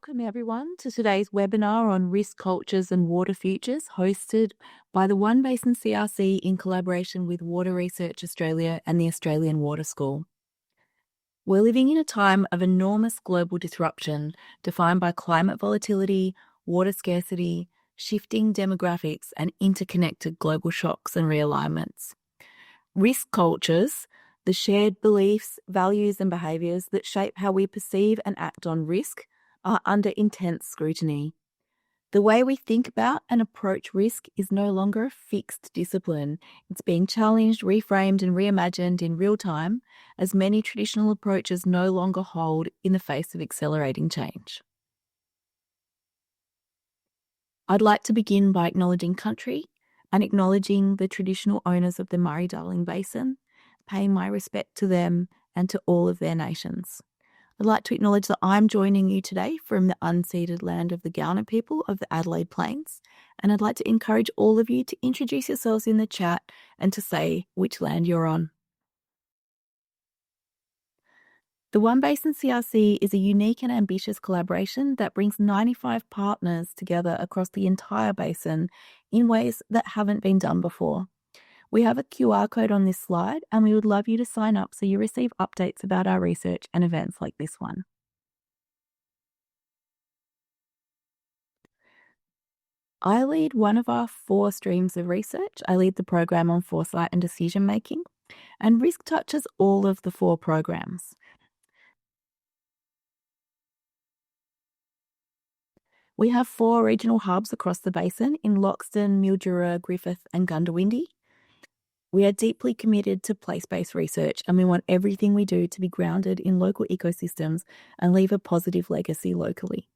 Welcome everyone to today's webinar on risk cultures and water futures, hosted by the One Basin CRC in collaboration with Water Research Australia and the Australian Water School. We're living in a time of enormous global disruption defined by climate volatility, water scarcity, shifting demographics, and interconnected global shocks and realignments. Risk cultures, the shared beliefs, values, and behaviours that shape how we perceive and act on risk, are under intense scrutiny. The way we think about and approach risk is no longer a fixed discipline. It's being challenged, reframed, and reimagined in real time as many traditional approaches no longer hold in the face of accelerating change. I'd like to begin by acknowledging country and acknowledging the traditional owners of the Murray-Darling Basin, paying my respect to them and to all of their nations. I'd like to acknowledge that I'm joining you today from the unceded land of the Kaurna people of the Adelaide Plains, and I'd like to encourage all of you to introduce yourselves in the chat and to say which land you're on. The One Basin CRC is a unique and ambitious collaboration that brings 95 partners together across the entire basin in ways that haven't been done before. We have a QR code on this slide, and we would love you to sign up so you receive updates about our research and events like this one. I lead one of our 4 streams of research. I lead the program on foresight and decision making, and risk touches all of the 4 programs. We have 4 regional hubs across the basin in Loxton, Mildura, Griffith, and Gundawindi. We are deeply committed to place-based research, and we want everything we do to be grounded in local ecosystems and leave a positive legacy locally.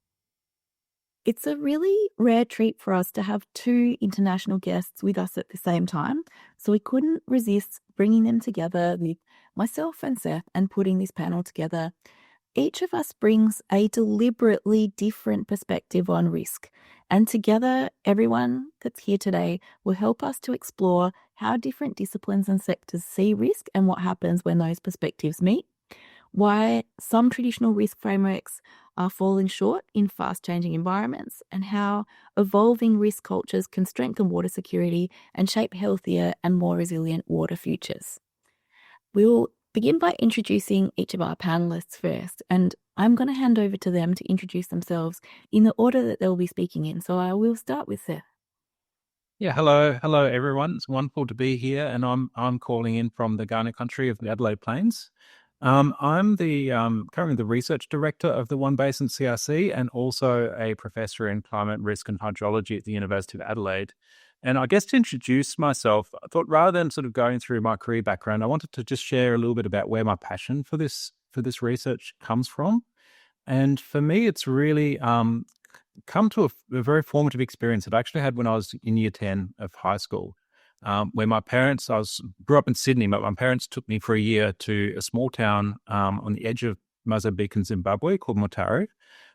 It's a really rare treat for us to have 2 international guests with us at the same time, so we couldn't resist bringing them together with myself and Seth and putting this panel together. Each of us brings a deliberately different perspective on risk, and together, everyone that's here today will help us to explore how different disciplines and sectors see risk and what happens when those perspectives meet, why some traditional risk frameworks are falling short in fast-changing environments, and how evolving risk cultures can strengthen water security and shape healthier and more resilient water futures. We'll begin by introducing each of our panelists first, and I'm going to hand over to them to introduce themselves in the order that they'll be speaking in. So I will start with Seth. Yeah, hello everyone. It's wonderful to be here, and I'm calling in from the Kaurna country of the Adelaide Plains. I'm the currently the research director of the One Basin CRC and also a professor in climate risk and hydrology at the University of Adelaide. And I guess to introduce myself, I thought rather than sort of going through my career background, I wanted to just share a little bit about where my passion for this research comes from. And for me, it's really come to a very formative experience that I actually had when I was in year 10 of high school, where my parents, grew up in Sydney, but my parents took me for a year to a small town on the edge of Mozambique and Zimbabwe called Mutare.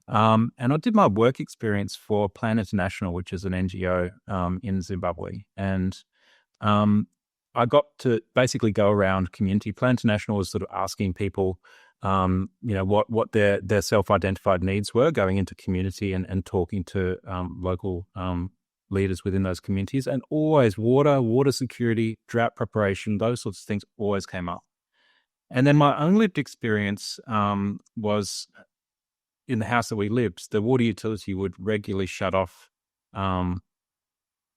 And I did my work experience for Plan International, which is an NGO in Zimbabwe. And I got to basically go around community. Plan International was sort of asking people, what their self-identified needs were, going into community and talking to local leaders within those communities. And always water security, drought preparation, those sorts of things always came up. And then my own lived experience was in the house that we lived. The water utility would regularly shut off the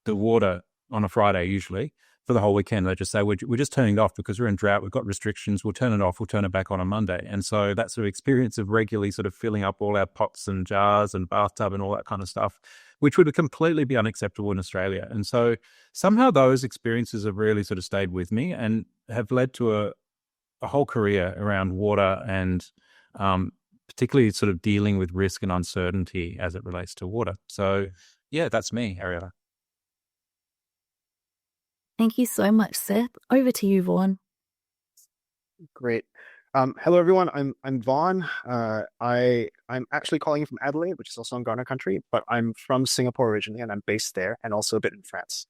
water on a Friday, usually for the whole weekend. They just say, we're just turning it off because we're in drought. We've got restrictions. We'll turn it off. We'll turn it back on Monday. And so that sort of experience of regularly sort of filling up all our pots and jars and bathtub and all that kind of stuff, which would completely be unacceptable in Australia. And so somehow those experiences have really sort of stayed with me and have led to a whole career around water and particularly sort of dealing with risk and uncertainty as it relates to water. So yeah, that's me, Ariella. Thank you so much, Seth. Over to you, Vaughn. Great. Hello, everyone. I'm Vaughn. I'm actually calling you from Adelaide, which is also in Kaurna country, but I'm from Singapore originally, and I'm based there, and also a bit in France.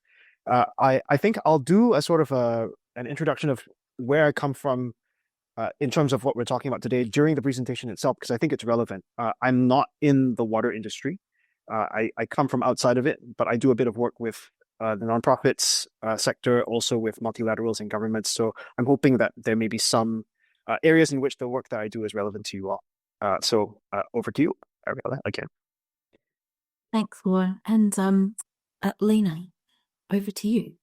I think I'll do a sort of an introduction of where I come from in terms of what we're talking about today during the presentation itself, because I think it's relevant. I'm not in the water industry. I come from outside of it, but I do a bit of work with the nonprofits sector, also with multilaterals and governments. So I'm hoping that there may be some areas in which the work that I do is relevant to you all. So over to you, Ariella, again. Thanks, Laura. And Lina, over to you.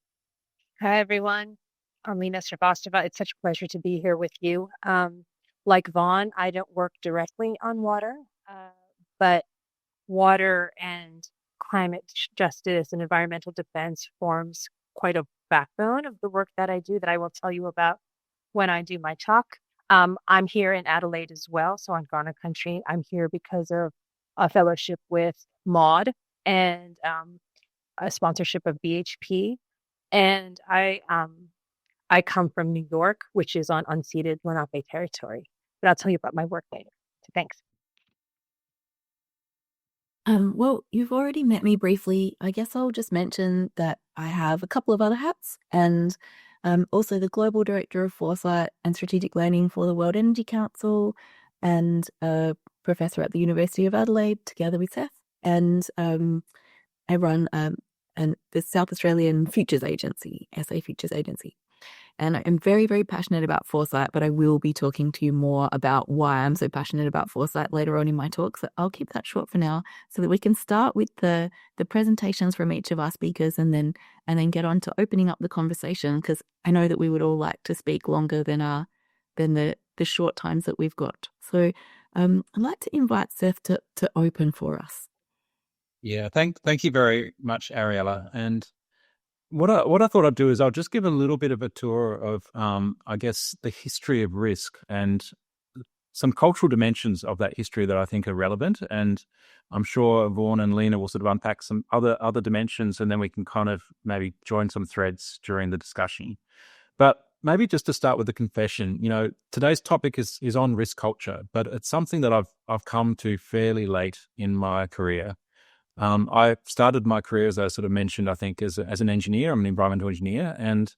Hi, everyone. I'm Lina Srivastava. It's such a pleasure to be here with you. Like Vaughn, I don't work directly on water, but water and climate justice and environmental defense forms quite a backbone of the work that I do that I will tell you about when I do my talk. I'm here in Adelaide as well, so on Ghana country. I'm here because of a fellowship with MAUD and a sponsorship of BHP. And I come from New York, which is on unceded Lenape territory. But I'll tell you about my work later. So thanks. Well, you've already met me briefly. I guess I'll just mention that I have a couple of other hats, and also the Global Director of Foresight and Strategic Learning for the World Energy Council, and a professor at the University of Adelaide, together with Seth. And I run the South Australian Futures Agency, SA Futures Agency. And I'm very, very passionate about foresight, but I will be talking to you more about why I'm so passionate about foresight later on in my talk. So I'll keep that short for now so that we can start with the presentations from each of our speakers and then get on to opening up the conversation, because I know that we would all like to speak longer than the short times that we've got. So I'd like to invite Seth to open for us. Yeah, thank you very much, Ariella. And what I thought I'd do is I'll just give a little bit of a tour of, I guess, the history of risk and some cultural dimensions of that history that I think are relevant. And I'm sure Vaughn and Lina will sort of unpack some other dimensions, and then we can kind of maybe join some threads during the discussion. But maybe just to start with the confession, today's topic is on risk culture, but it's something that I've come to fairly late in my career. I started my career, as I sort of mentioned, I think, as an engineer. I'm an environmental engineer, and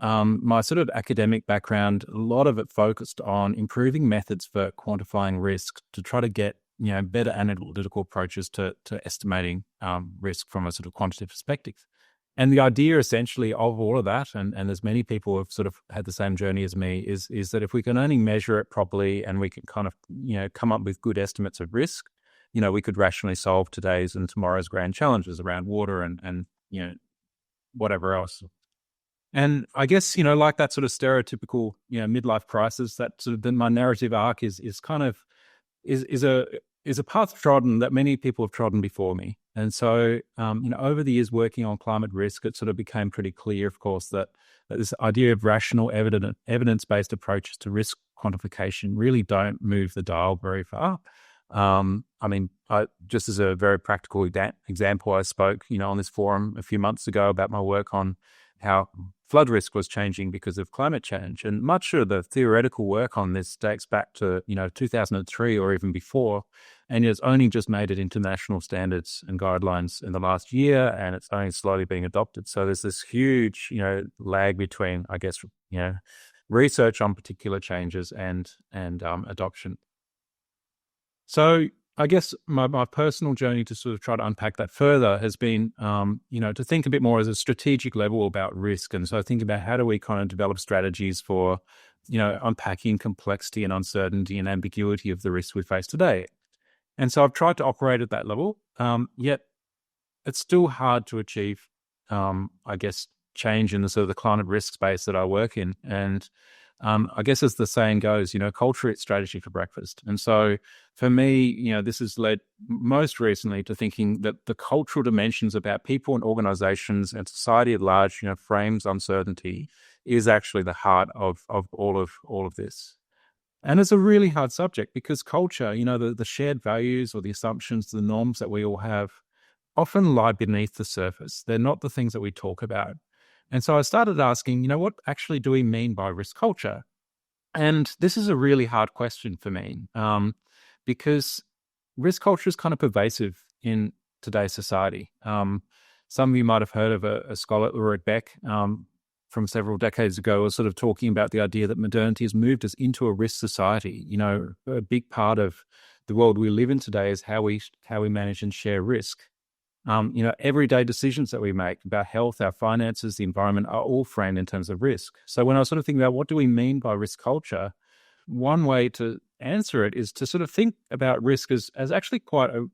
my sort of academic background, a lot of it focused on improving methods for quantifying risk to try to get better analytical approaches to estimating risk from a sort of quantitative perspective. And the idea essentially of all of that, and as many people have sort of had the same journey as me, is that if we can only measure it properly and we can kind of come up with good estimates of risk, we could rationally solve today's and tomorrow's grand challenges around water and whatever else. And I guess, like that sort of stereotypical, midlife crisis, that sort of my narrative arc is kind of is a path trodden that many people have trodden before me. And so, over the years working on climate risk, it sort of became pretty clear, of course, that this idea of rational evidence-based approaches to risk quantification really don't move the dial very far. Just as a very practical example, I spoke, on this forum a few months ago about my work on how flood risk was changing because of climate change. And much of the theoretical work on this dates back to, 2003 or even before. And it's only just made it into national standards and guidelines in the last year, and it's only slowly being adopted. So there's this huge, lag between, I guess, research on particular changes and adoption. So I guess my personal journey to sort of try to unpack that further has been, to think a bit more as a strategic level about risk. And so think about how do we kind of develop strategies for, unpacking complexity and uncertainty and ambiguity of the risks we face today. And so I've tried to operate at that level, yet it's still hard to achieve, I guess, change in the sort of the climate risk space that I work in. And I guess as the saying goes, culture eats strategy for breakfast. And so for me, this has led most recently to thinking that the cultural dimensions about people and organizations and society at large, frames uncertainty is actually the heart of all of this. And it's a really hard subject because culture, the shared values or the assumptions, the norms that we all have often lie beneath the surface. They're not the things that we talk about. And so I started asking, what actually do we mean by risk culture? And this is a really hard question for me because risk culture is kind of pervasive in today's society. Some of you might have heard of a scholar, Ulrich Beck, from several decades ago was sort of talking about the idea that modernity has moved us into a risk society. A big part of the world we live in today is how we manage and share risk. Everyday decisions that we make about health, our finances, the environment are all framed in terms of risk. So when I was sort of thinking about what do we mean by risk culture, one way to answer it is to sort of think about risk as actually quite a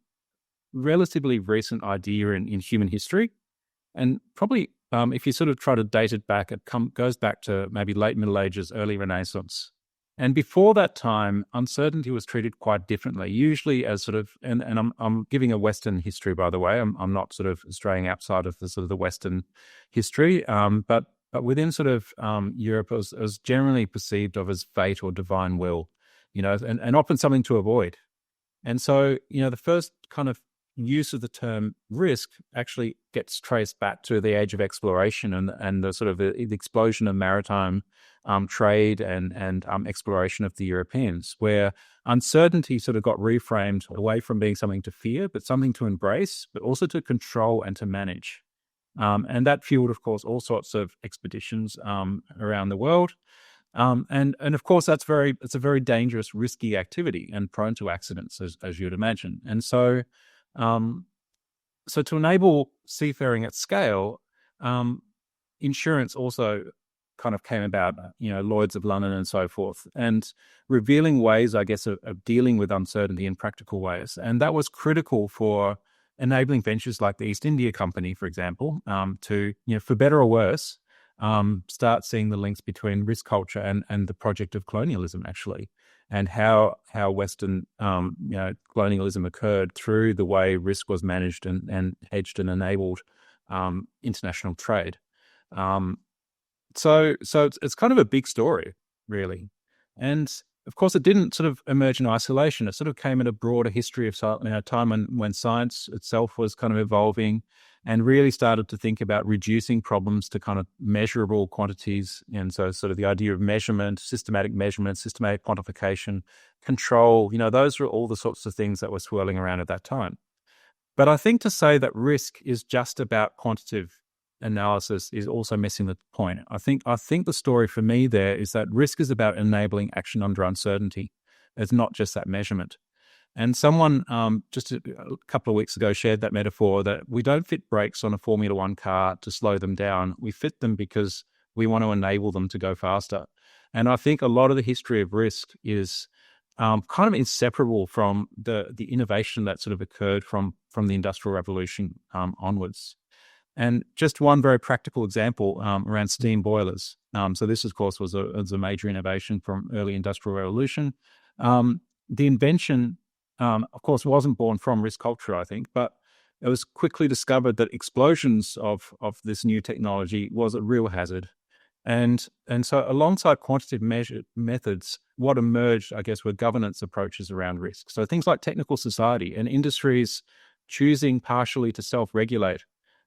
relatively recent idea in human history. And probably if you sort of try to date it back, it goes back to maybe late Middle Ages, early Renaissance. And before that time, uncertainty was treated quite differently, usually as sort of, and I'm giving a Western history, by the way. I'm not sort of straying outside of the sort of the Western history, but within sort of Europe, it was generally perceived of as fate or divine will, and often something to avoid. And so, the first kind of use of the term risk actually gets traced back to the age of exploration and the sort of the explosion of maritime trade and exploration of the Europeans, where uncertainty sort of got reframed away from being something to fear, but something to embrace, but also to control and to manage. And that fueled, of course, all sorts of expeditions around the world. And of course, it's a very dangerous, risky activity and prone to accidents, as you'd imagine. And so, so to enable seafaring at scale, insurance also kind of came about, Lloyd's of London and so forth, and revealing ways, I guess, of dealing with uncertainty in practical ways. And that was critical for enabling ventures like the East India Company, for example, to, for better or worse, start seeing the links between risk culture and the project of colonialism, actually, and how Western colonialism occurred through the way risk was managed and hedged and enabled international trade. So it's kind of a big story, really. And of course, it didn't sort of emerge in isolation. It sort of came in a broader history of time when science itself was kind of evolving and really started to think about reducing problems to kind of measurable quantities. And so sort of the idea of measurement, systematic quantification, control, those were all the sorts of things that were swirling around at that time. But I think to say that risk is just about quantitative analysis is also missing the point. I think the story for me there is that risk is about enabling action under uncertainty. It's not just that measurement. And someone just a couple of weeks ago shared that metaphor that we don't fit brakes on a Formula One car to slow them down. We fit them because we want to enable them to go faster. And I think a lot of the history of risk is kind of inseparable from the innovation that sort of occurred from the Industrial Revolution onwards. And just one very practical example around steam boilers. So this, of course, was a major innovation from early Industrial Revolution. The invention, of course, wasn't born from risk culture, I think, but it was quickly discovered that explosions of this new technology was a real hazard. And so alongside quantitative methods, what emerged, I guess, were governance approaches around risk. So things like technical society and industries choosing partially to self-regulate,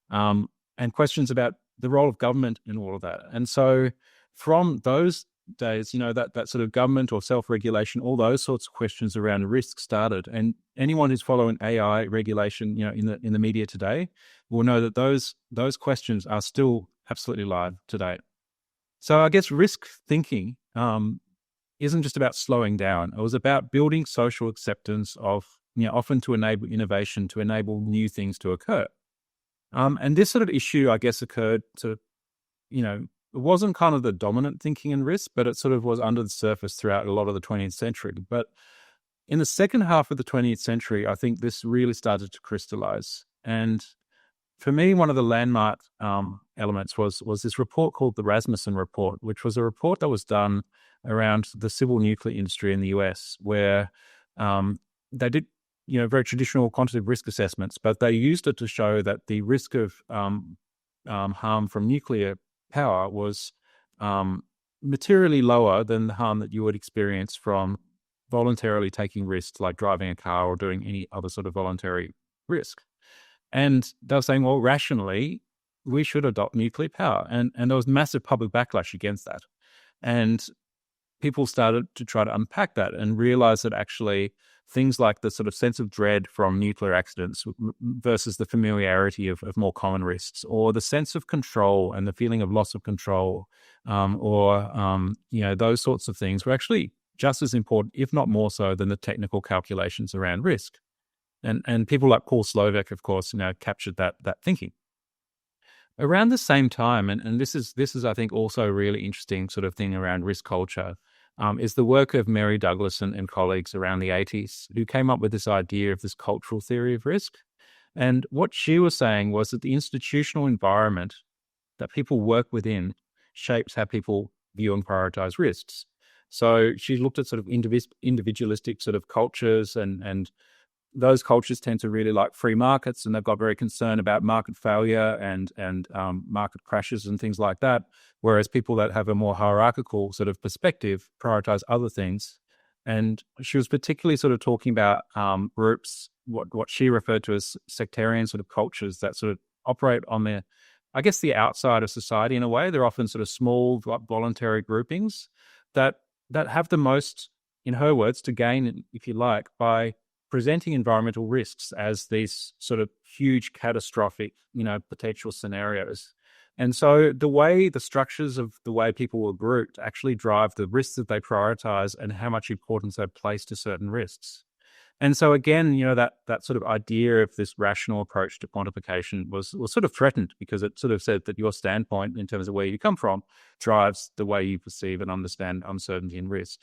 and questions about the role of government in all of that. And so from those days, that sort of government or self-regulation, all those sorts of questions around risk started. And anyone who's following AI regulation, in the media today will know that those questions are still absolutely live today. So I guess risk thinking isn't just about slowing down. It was about building social acceptance of, often to enable innovation, to enable new things to occur. And this sort of issue, I guess, occurred to, it wasn't kind of the dominant thinking in risk, but it sort of was under the surface throughout a lot of the 20th century. But in the second half of the 20th century, I think this really started to crystallize. And for me, one of the landmark elements was this report called the Rasmussen Report, which was a report that was done around the civil nuclear industry in the US, where they did very traditional quantitative risk assessments, but they used it to show that the risk of harm from nuclear power was materially lower than the harm that you would experience from voluntarily taking risks like driving a car or doing any other sort of voluntary risk. And they were saying, well, rationally, we should adopt nuclear power. And there was massive public backlash against that. And people started to try to unpack that and realize that actually things like the sort of sense of dread from nuclear accidents versus the familiarity of more common risks, or the sense of control and the feeling of loss of control, those sorts of things were actually just as important, if not more so, than the technical calculations around risk. And people like Paul Slovak, of course, captured that thinking. Around the same time, and this is I think also a really interesting sort of thing around risk culture, is the work of Mary Douglas and colleagues around the 80s, who came up with this idea of this cultural theory of risk. And what she was saying was that the institutional environment that people work within shapes how people view and prioritize risks. So she looked at sort of individualistic sort of cultures, and those cultures tend to really like free markets, and they've got very concerned about market failure and market crashes and things like that. Whereas people that have a more hierarchical sort of perspective prioritize other things. And she was particularly sort of talking about groups, what she referred to as sectarian sort of cultures that sort of operate on the outside of society in a way. They're often sort of small voluntary groupings that have the most, in her words, to gain, if you like, by presenting environmental risks as these sort of huge catastrophic, potential scenarios. And so the structures of the way people were grouped actually drive the risks that they prioritize and how much importance they place to certain risks. And so again, that sort of idea of this rational approach to quantification was sort of threatened, because it sort of said that your standpoint in terms of where you come from drives the way you perceive and understand uncertainty and risk.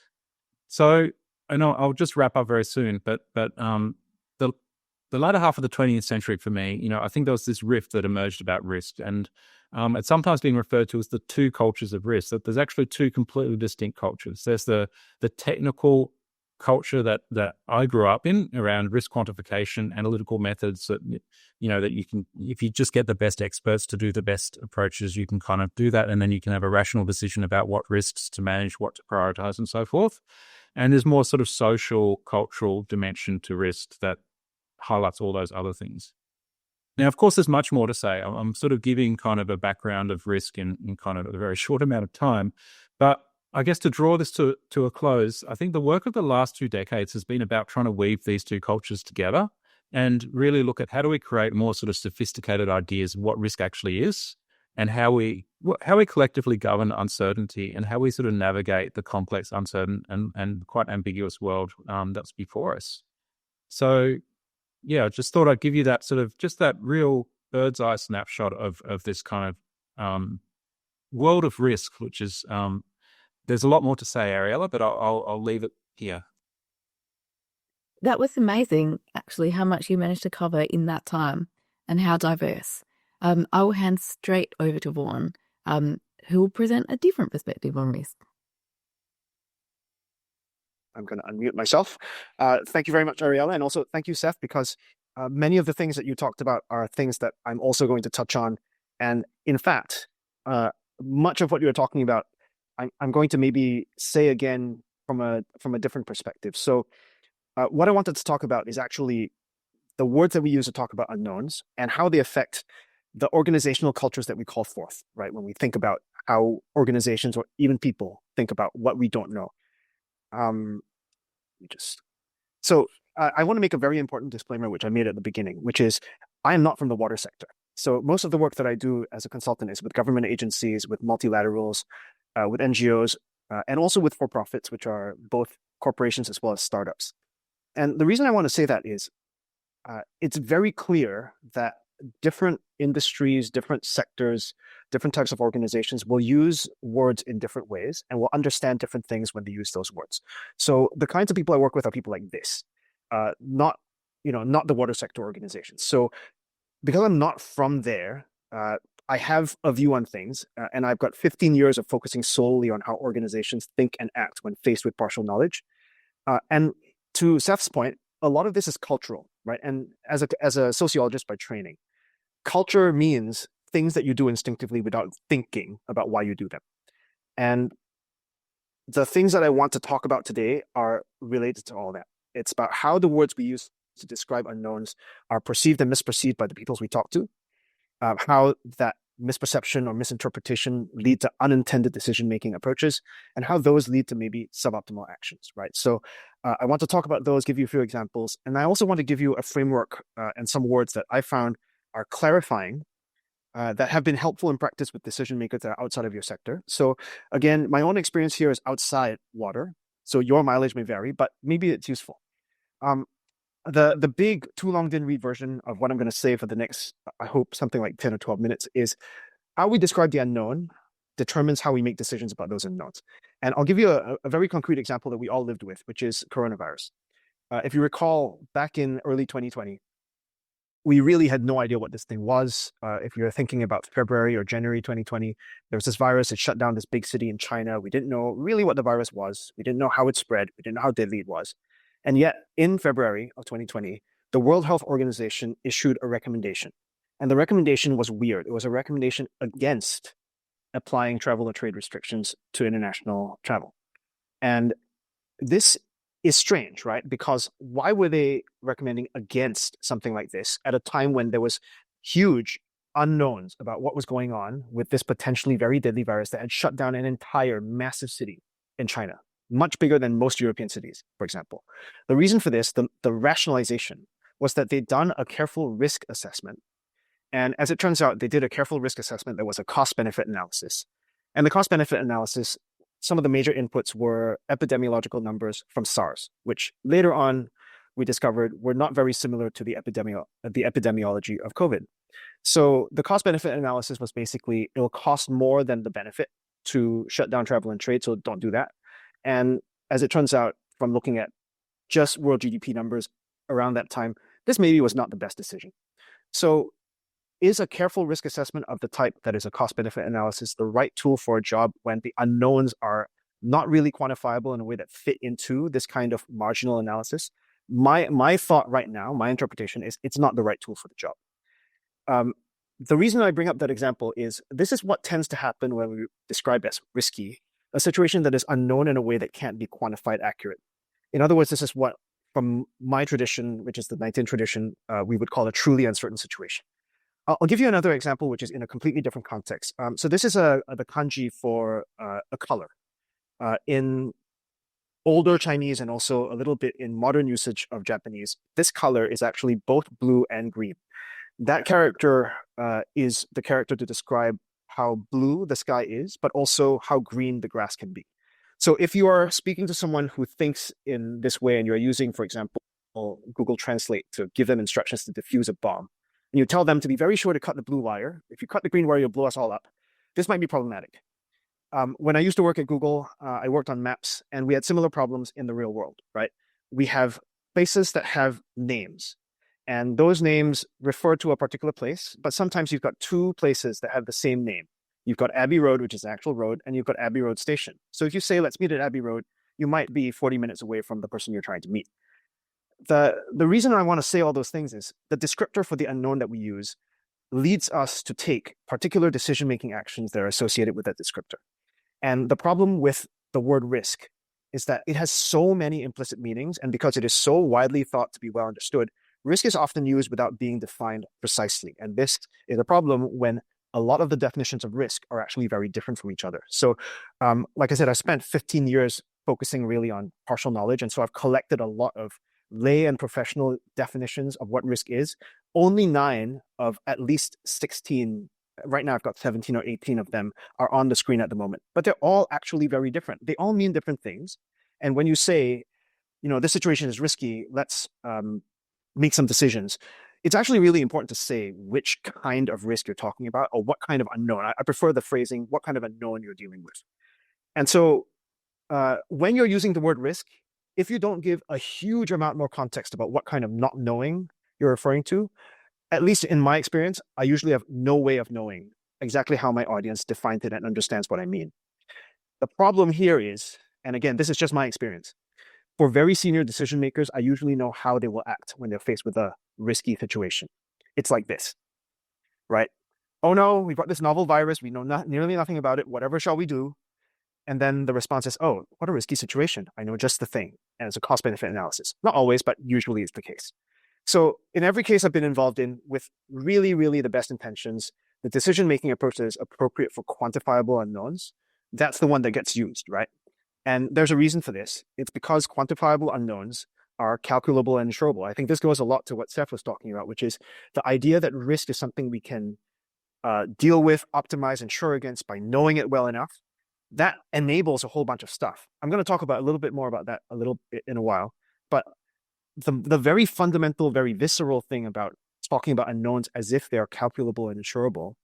So, I know I'll just wrap up very soon, but the latter half of the 20th century for me, I think there was this rift that emerged about risk, and it's sometimes been referred to as the two cultures of risk. That there's actually two completely distinct cultures. There's the technical culture that I grew up in around risk quantification, analytical methods that that you can, if you just get the best experts to do the best approaches, you can kind of do that, and then you can have a rational decision about what risks to manage, what to prioritize, and so forth. And there's more sort of social, cultural dimension to risk that highlights all those other things. Now, of course, there's much more to say. I'm sort of giving kind of a background of risk in kind of a very short amount of time. But I guess to draw this to a close, I think the work of the last 2 decades has been about trying to weave these two cultures together and really look at how do we create more sort of sophisticated ideas of what risk actually is, and how we collectively govern uncertainty, and how we sort of navigate the complex, uncertain, and quite ambiguous world that's before us. So, yeah, I just thought I'd give you that sort of, just that real bird's eye snapshot of this kind of world of risk, which is, there's a lot more to say, Ariella, but I'll leave it here. That was amazing, actually, how much you managed to cover in that time and how diverse. I will hand straight over to Vaughn, who will present a different perspective on risk. I'm going to unmute myself. Thank you very much, Ariella, and also thank you, Seth, because many of the things that you talked about are things that I'm also going to touch on. And in fact, much of what you were talking about, I'm going to maybe say again from a different perspective. So what I wanted to talk about is actually the words that we use to talk about unknowns and how they affect the organizational cultures that we call forth, right? When we think about how organizations or even people think about what we don't know. I want to make a very important disclaimer, which I made at the beginning, which is I am not from the water sector. So most of the work that I do as a consultant is with government agencies, with multilaterals, with NGOs, and also with for-profits, which are both corporations as well as startups. And the reason I want to say that is it's very clear that different industries, different sectors, different types of organizations will use words in different ways and will understand different things when they use those words. So the kinds of people I work with are people like this, not the water sector organizations. So because I'm not from there, I have a view on things, and I've got 15 years of focusing solely on how organizations think and act when faced with partial knowledge. And to Seth's point, a lot of this is cultural, right? And as a sociologist by training, culture means things that you do instinctively without thinking about why you do them. And the things that I want to talk about today are related to all that. It's about how the words we use to describe unknowns are perceived and misperceived by the peoples we talk to, how that misperception or misinterpretation lead to unintended decision-making approaches, and how those lead to maybe suboptimal actions, right? So I want to talk about those, give you a few examples, and I also want to give you a framework and some words that I found are clarifying that have been helpful in practice with decision makers that are outside of your sector. So again, my own experience here is outside water, so your mileage may vary, but maybe it's useful. The big too long didn't read version of what I'm going to say for the next, I hope, something like 10 or 12 minutes is how we describe the unknown determines how we make decisions about those unknowns. And I'll give you a very concrete example that we all lived with, which is coronavirus. If you recall, back in early 2020, we really had no idea what this thing was. If you're thinking about February or January 2020, there was this virus. It shut down this big city in China. We didn't know really what the virus was. We didn't know how it spread. We didn't know how deadly it was. And yet, in February of 2020, the World Health Organization issued a recommendation. And the recommendation was weird. It was a recommendation against applying travel or trade restrictions to international travel. And this is strange, right? Because why were they recommending against something like this at a time when there was huge unknowns about what was going on with this potentially very deadly virus that had shut down an entire massive city in China, much bigger than most European cities, for example? The reason for this, the rationalization, was that they'd done a careful risk assessment. And as it turns out, they did a careful risk assessment that was a cost-benefit analysis. And the cost-benefit analysis, some of the major inputs were epidemiological numbers from SARS, which later on we discovered were not very similar to the epidemiology of COVID. So the cost-benefit analysis was basically, it will cost more than the benefit to shut down travel and trade, so don't do that. And as it turns out, from looking at just world GDP numbers around that time, this maybe was not the best decision. So is a careful risk assessment of the type that is a cost-benefit analysis the right tool for a job when the unknowns are not really quantifiable in a way that fit into this kind of marginal analysis? My thought right now, my interpretation is it's not the right tool for the job. The reason I bring up that example is this is what tends to happen when we describe as risky, a situation that is unknown in a way that can't be quantified accurate. In other words, this is what, from my tradition, which is the 19th tradition, we would call a truly uncertain situation. I'll give you another example, which is in a completely different context. So this is the kanji for a color. In older Chinese and also a little bit in modern usage of Japanese, this color is actually both blue and green. That character is the character to describe how blue the sky is, but also how green the grass can be. So if you are speaking to someone who thinks in this way and you're using, for example, Google Translate to give them instructions to defuse a bomb, and you tell them to be very sure to cut the blue wire, if you cut the green wire, you'll blow us all up, this might be problematic. When I used to work at Google, I worked on maps, and we had similar problems in the real world, right? We have places that have names, and those names refer to a particular place, but sometimes you've got two places that have the same name. You've got Abbey Road, which is an actual road, and you've got Abbey Road Station. So if you say, let's meet at Abbey Road, you might be 40 minutes away from the person you're trying to meet. The reason I want to say all those things is the descriptor for the unknown that we use leads us to take particular decision-making actions that are associated with that descriptor. And the problem with the word risk is that it has so many implicit meanings, and because it is so widely thought to be well understood, risk is often used without being defined precisely. And this is a problem when a lot of the definitions of risk are actually very different from each other. So like I said, I spent 15 years focusing really on partial knowledge, and so I've collected a lot of lay and professional definitions of what risk is. Only 9 of at least 16, right now I've got 17 or 18 of them, are on the screen at the moment. But they're all actually very different. They all mean different things. And when you say, this situation is risky, let's make some decisions, it's actually really important to say which kind of risk you're talking about or what kind of unknown. I prefer the phrasing, what kind of unknown you're dealing with. And so when you're using the word risk, if you don't give a huge amount more context about what kind of not knowing you're referring to, at least in my experience, I usually have no way of knowing exactly how my audience defines it and understands what I mean. The problem here is, and again, this is just my experience, for very senior decision makers, I usually know how they will act when they're faced with a risky situation. It's like this, right? Oh no, we've got this novel virus. We know nearly nothing about it. Whatever shall we do? And then the response is, oh, what a risky situation. I know just the thing. And it's a cost-benefit analysis. Not always, but usually it's the case. So in every case I've been involved in with really, really the best intentions, the decision-making approach that is appropriate for quantifiable unknowns, that's the one that gets used, right? And there's a reason for this. It's because quantifiable unknowns are calculable and insurable. I think this goes a lot to what Seth was talking about, which is the idea that risk is something we can deal with, optimize, insure against by knowing it well enough. That enables a whole bunch of stuff. I'm going to talk about a little bit more about that a little bit in a while. But the very fundamental, very visceral thing about talking about unknowns as if they are calculable and insurable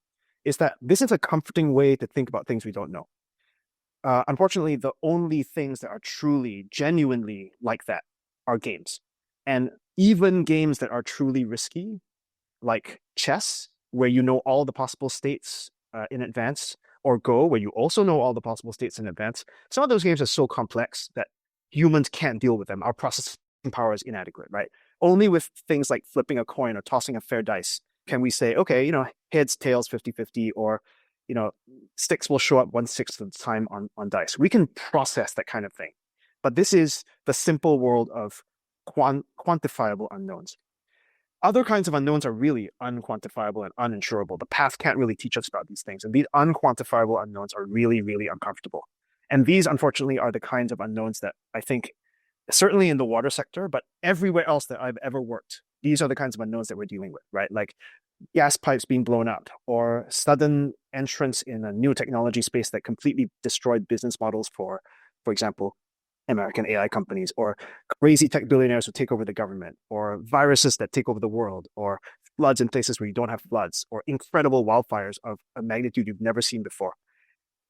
is that this is a comforting way to think about things we don't know. Unfortunately, the only things that are truly, genuinely like that are games. And even games that are truly risky, like chess, where you know all the possible states in advance, or Go, where you also know all the possible states in advance, some of those games are so complex that humans can't deal with them. Our processing power is inadequate, right? Only with things like flipping a coin or tossing a fair dice can we say, okay, heads, tails, 50-50, or, sticks will show up 1/6 of the time on dice. We can process that kind of thing. But this is the simple world of quantifiable unknowns. Other kinds of unknowns are really unquantifiable and uninsurable. The past can't really teach us about these things. And these unquantifiable unknowns are really, really uncomfortable. And these, unfortunately, are the kinds of unknowns that I think, certainly in the water sector, but everywhere else that I've ever worked, these are the kinds of unknowns that we're dealing with, right? Like gas pipes being blown up, or sudden entrance in a new technology space that completely destroyed business models for example, American AI companies, or crazy tech billionaires who take over the government, or viruses that take over the world, or floods in places where you don't have floods, or incredible wildfires of a magnitude you've never seen before.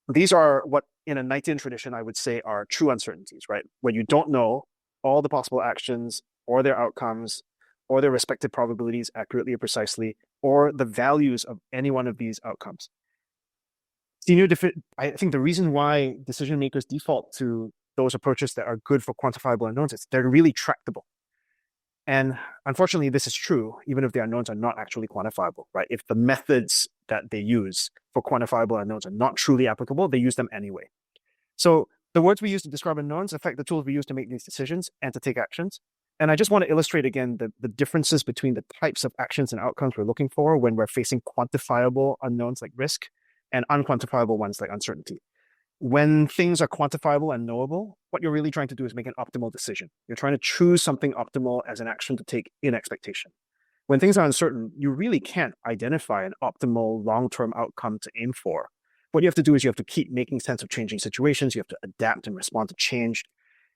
These are what, in a Knightian tradition, I would say are true uncertainties, right? When you don't know all the possible actions, or their outcomes, or their respective probabilities accurately or precisely, or the values of any one of these outcomes. I think the reason why decision makers default to those approaches that are good for quantifiable unknowns is they're really tractable. And unfortunately, this is true, even if the unknowns are not actually quantifiable, right? If the methods that they use for quantifiable unknowns are not truly applicable, they use them anyway. So the words we use to describe unknowns affect the tools we use to make these decisions and to take actions. And I just want to illustrate again the differences between the types of actions and outcomes we're looking for when we're facing quantifiable unknowns like risk and unquantifiable ones like uncertainty. When things are quantifiable and knowable, what you're really trying to do is make an optimal decision. You're trying to choose something optimal as an action to take in expectation. When things are uncertain, you really can't identify an optimal long-term outcome to aim for. What you have to do is you have to keep making sense of changing situations. You have to adapt and respond to change.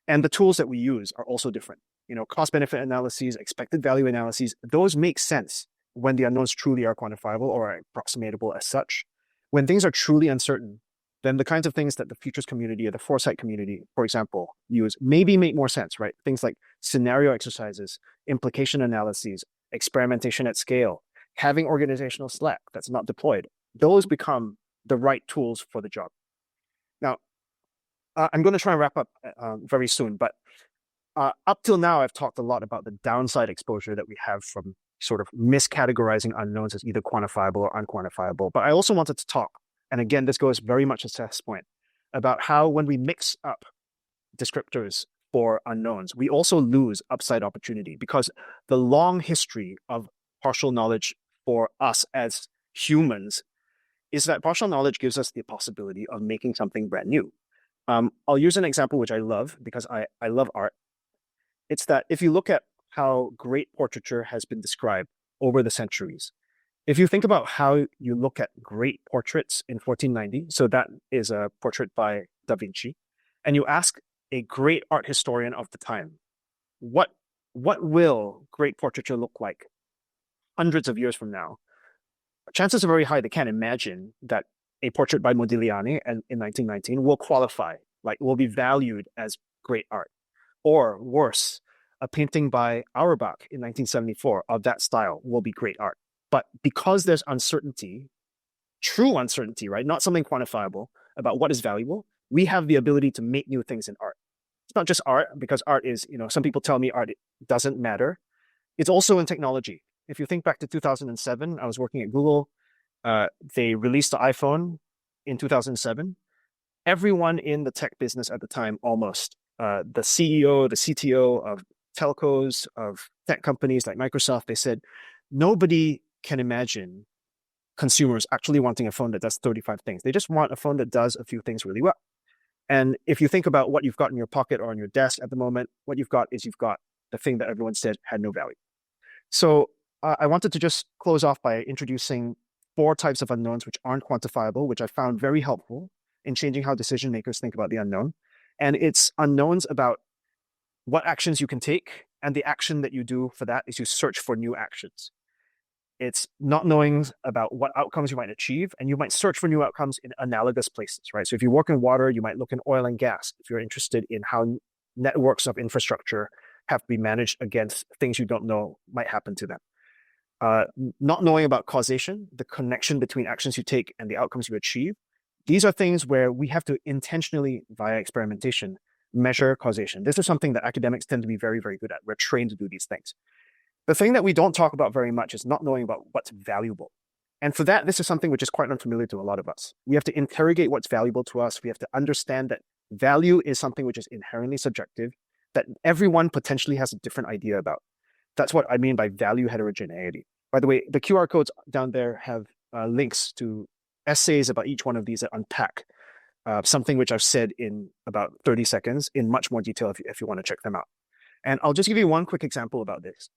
And the tools that we use are also different. Cost-benefit analyses, expected value analyses, those make sense when the unknowns truly are quantifiable or approximatable as such. When things are truly uncertain, then the kinds of things that the futures community or the foresight community, for example, use maybe make more sense, right? Things like scenario exercises, implication analyses, experimentation at scale, having organizational slack that's not deployed. Those become the right tools for the job. Now, I'm going to try and wrap up very soon, but up till now, I've talked a lot about the downside exposure that we have from sort of miscategorizing unknowns as either quantifiable or unquantifiable. But I also wanted to talk, and again, this goes very much to Seth's point, about how when we mix up descriptors for unknowns, we also lose upside opportunity, because the long history of partial knowledge for us as humans is that partial knowledge gives us the possibility of making something brand new. I'll use an example which I love because I love art. It's that if you look at how great portraiture has been described over the centuries, if you think about how you look at great portraits in 1490, so that is a portrait by Da Vinci, and you ask a great art historian of the time, what will great portraiture look like hundreds of years from now? Chances are very high they can't imagine that a portrait by Modigliani in 1919 will qualify, like will be valued as great art. Or worse, a painting by Auerbach in 1974 of that style will be great art. But because there's uncertainty, true uncertainty, right? Not something quantifiable about what is valuable, we have the ability to make new things in art. It's not just art, because art is, some people tell me art doesn't matter. It's also in technology. If you think back to 2007, I was working at Google. They released the iPhone in 2007. Everyone in the tech business at the time, almost, the CEO, the CTO of telcos, of tech companies like Microsoft, they said, nobody can imagine consumers actually wanting a phone that does 35 things. They just want a phone that does a few things really well. And if you think about what you've got in your pocket or on your desk at the moment, what you've got is you've got the thing that everyone said had no value. So I wanted to just close off by introducing 4 types of unknowns which aren't quantifiable, which I found very helpful in changing how decision makers think about the unknown. And it's unknowns about what actions you can take, and the action that you do for that is you search for new actions. It's not knowing about what outcomes you might achieve, and you might search for new outcomes in analogous places, right? So if you work in water, you might look in oil and gas if you're interested in how networks of infrastructure have to be managed against things you don't know might happen to them. Not knowing about causation, the connection between actions you take and the outcomes you achieve. These are things where we have to intentionally, via experimentation, measure causation. This is something that academics tend to be very, very good at. We're trained to do these things. The thing that we don't talk about very much is not knowing about what's valuable. And for that, this is something which is quite unfamiliar to a lot of us. We have to interrogate what's valuable to us. We have to understand that value is something which is inherently subjective, that everyone potentially has a different idea about. That's what I mean by value heterogeneity. By the way, the QR codes down there have links to essays about each one of these that unpack something which I've said in about 30 seconds in much more detail if you want to check them out. And I'll just give you one quick example about this.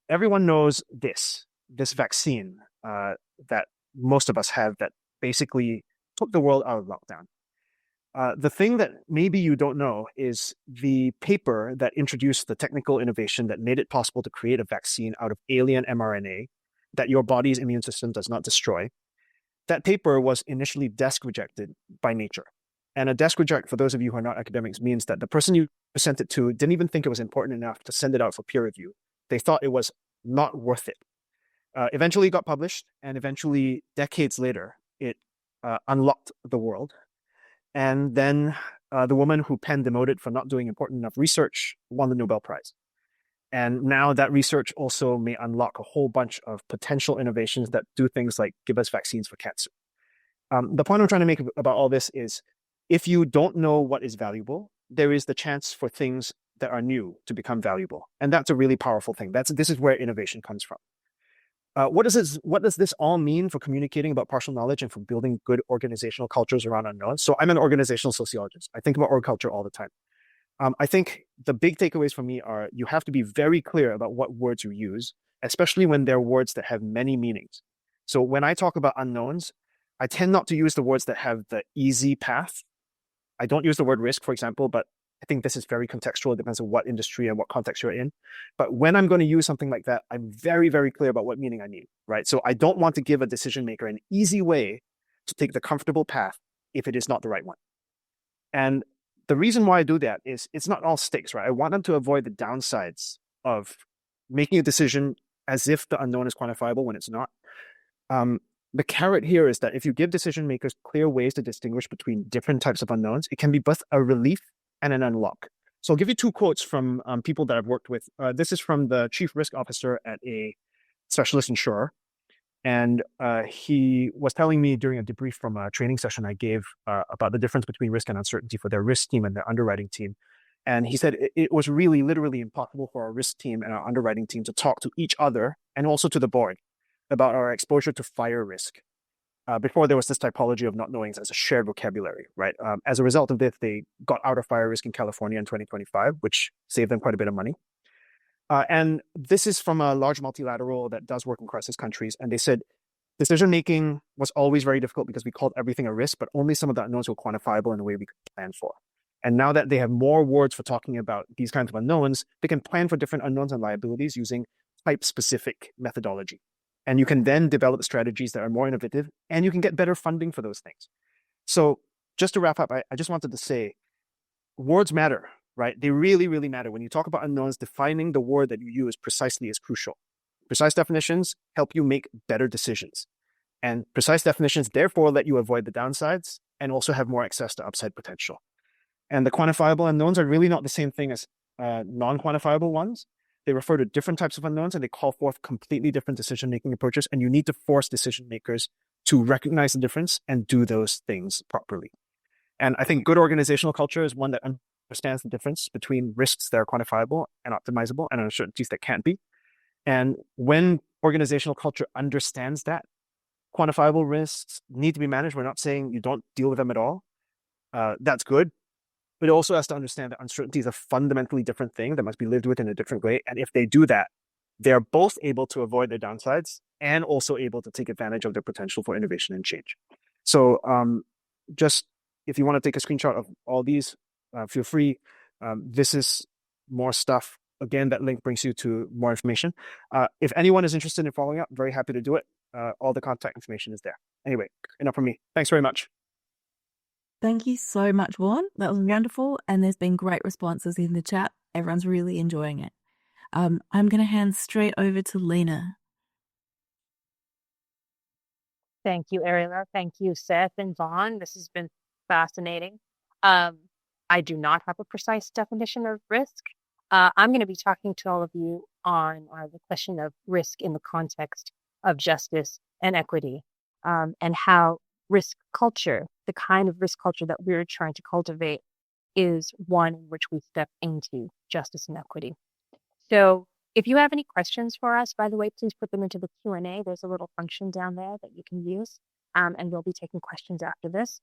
Everyone knows this vaccine that most of us have that basically took the world out of lockdown. The thing that maybe you don't know is the paper that introduced the technical innovation that made it possible to create a vaccine out of alien mRNA that your body's immune system does not destroy. That paper was initially desk rejected by Nature. And a desk reject, for those of you who are not academics, means that the person you sent it to didn't even think it was important enough to send it out for peer review. They thought it was not worth it. Eventually it got published, and eventually, decades later, it unlocked the world. And then the woman who pen demoted for not doing important enough research won the Nobel Prize. And now that research also may unlock a whole bunch of potential innovations that do things like give us vaccines for cancer. The point I'm trying to make about all this is if you don't know what is valuable, there is the chance for things that are new to become valuable. And that's a really powerful thing. This is where innovation comes from. What does this all mean for communicating about partial knowledge and for building good organizational cultures around unknowns? So I'm an organizational sociologist. I think about org culture all the time. I think the big takeaways for me are you have to be very clear about what words you use, especially when they're words that have many meanings. So when I talk about unknowns, I tend not to use the words that have the easy path. I don't use the word risk, for example, but I think this is very contextual. It depends on what industry and what context you're in. But when I'm going to use something like that, I'm very, very clear about what meaning I need, right? So I don't want to give a decision maker an easy way to take the comfortable path if it is not the right one. And the reason why I do that is it's not all stakes, right? I want them to avoid the downsides of making a decision as if the unknown is quantifiable when it's not. The carrot here is that if you give decision makers clear ways to distinguish between different types of unknowns, it can be both a relief and an unlock. So I'll give you 2 quotes from people that I've worked with. This is from the chief risk officer at a specialist insurer. And he was telling me during a debrief from a training session I gave about the difference between risk and uncertainty for their risk team and their underwriting team. And he said it was really literally impossible for our risk team and our underwriting team to talk to each other and also to the board about our exposure to fire risk. Before there was this typology of not knowing as a shared vocabulary, right? As a result of this, they got out of fire risk in California in 2025, which saved them quite a bit of money. And this is from a large multilateral that does work in crisis countries. And they said decision-making was always very difficult because we called everything a risk, but only some of the unknowns were quantifiable in a way we could plan for. And now that they have more words for talking about these kinds of unknowns, they can plan for different unknowns and liabilities using type-specific methodology. And you can then develop strategies that are more innovative, and you can get better funding for those things. So just to wrap up, I just wanted to say, words matter, right? They really, really matter. When you talk about unknowns, defining the word that you use precisely is crucial. Precise definitions help you make better decisions. And precise definitions, therefore, let you avoid the downsides and also have more access to upside potential. And the quantifiable unknowns are really not the same thing as non-quantifiable ones. They refer to different types of unknowns and they call forth completely different decision-making approaches. And you need to force decision makers to recognize the difference and do those things properly. And I think good organizational culture is one that understands the difference between risks that are quantifiable and optimizable and uncertainties that can't be. And when organizational culture understands that, quantifiable risks need to be managed. We're not saying you don't deal with them at all. That's good. But it also has to understand that uncertainty is a fundamentally different thing that must be lived with in a different way. And if they do that, they're both able to avoid their downsides and also able to take advantage of their potential for innovation and change. So just if you want to take a screenshot of all these, feel free. This is more stuff. Again, that link brings you to more information. If anyone is interested in following up, very happy to do it. All the contact information is there. Anyway, enough from me. Thanks very much. Thank you so much, Vaughn. That was wonderful. And there's been great responses in the chat. Everyone's really enjoying it. I'm going to hand straight over to Lina. Thank you, Ariella. Thank you, Seth and Vaughn. This has been fascinating. I do not have a precise definition of risk. I'm going to be talking to all of you on the question of risk in the context of justice and equity, and how risk culture, the kind of risk culture that we're trying to cultivate, is one in which we step into justice and equity. So if you have any questions for us, by the way, please put them into the Q&A. There's a little function down there that you can use, and we'll be taking questions after this.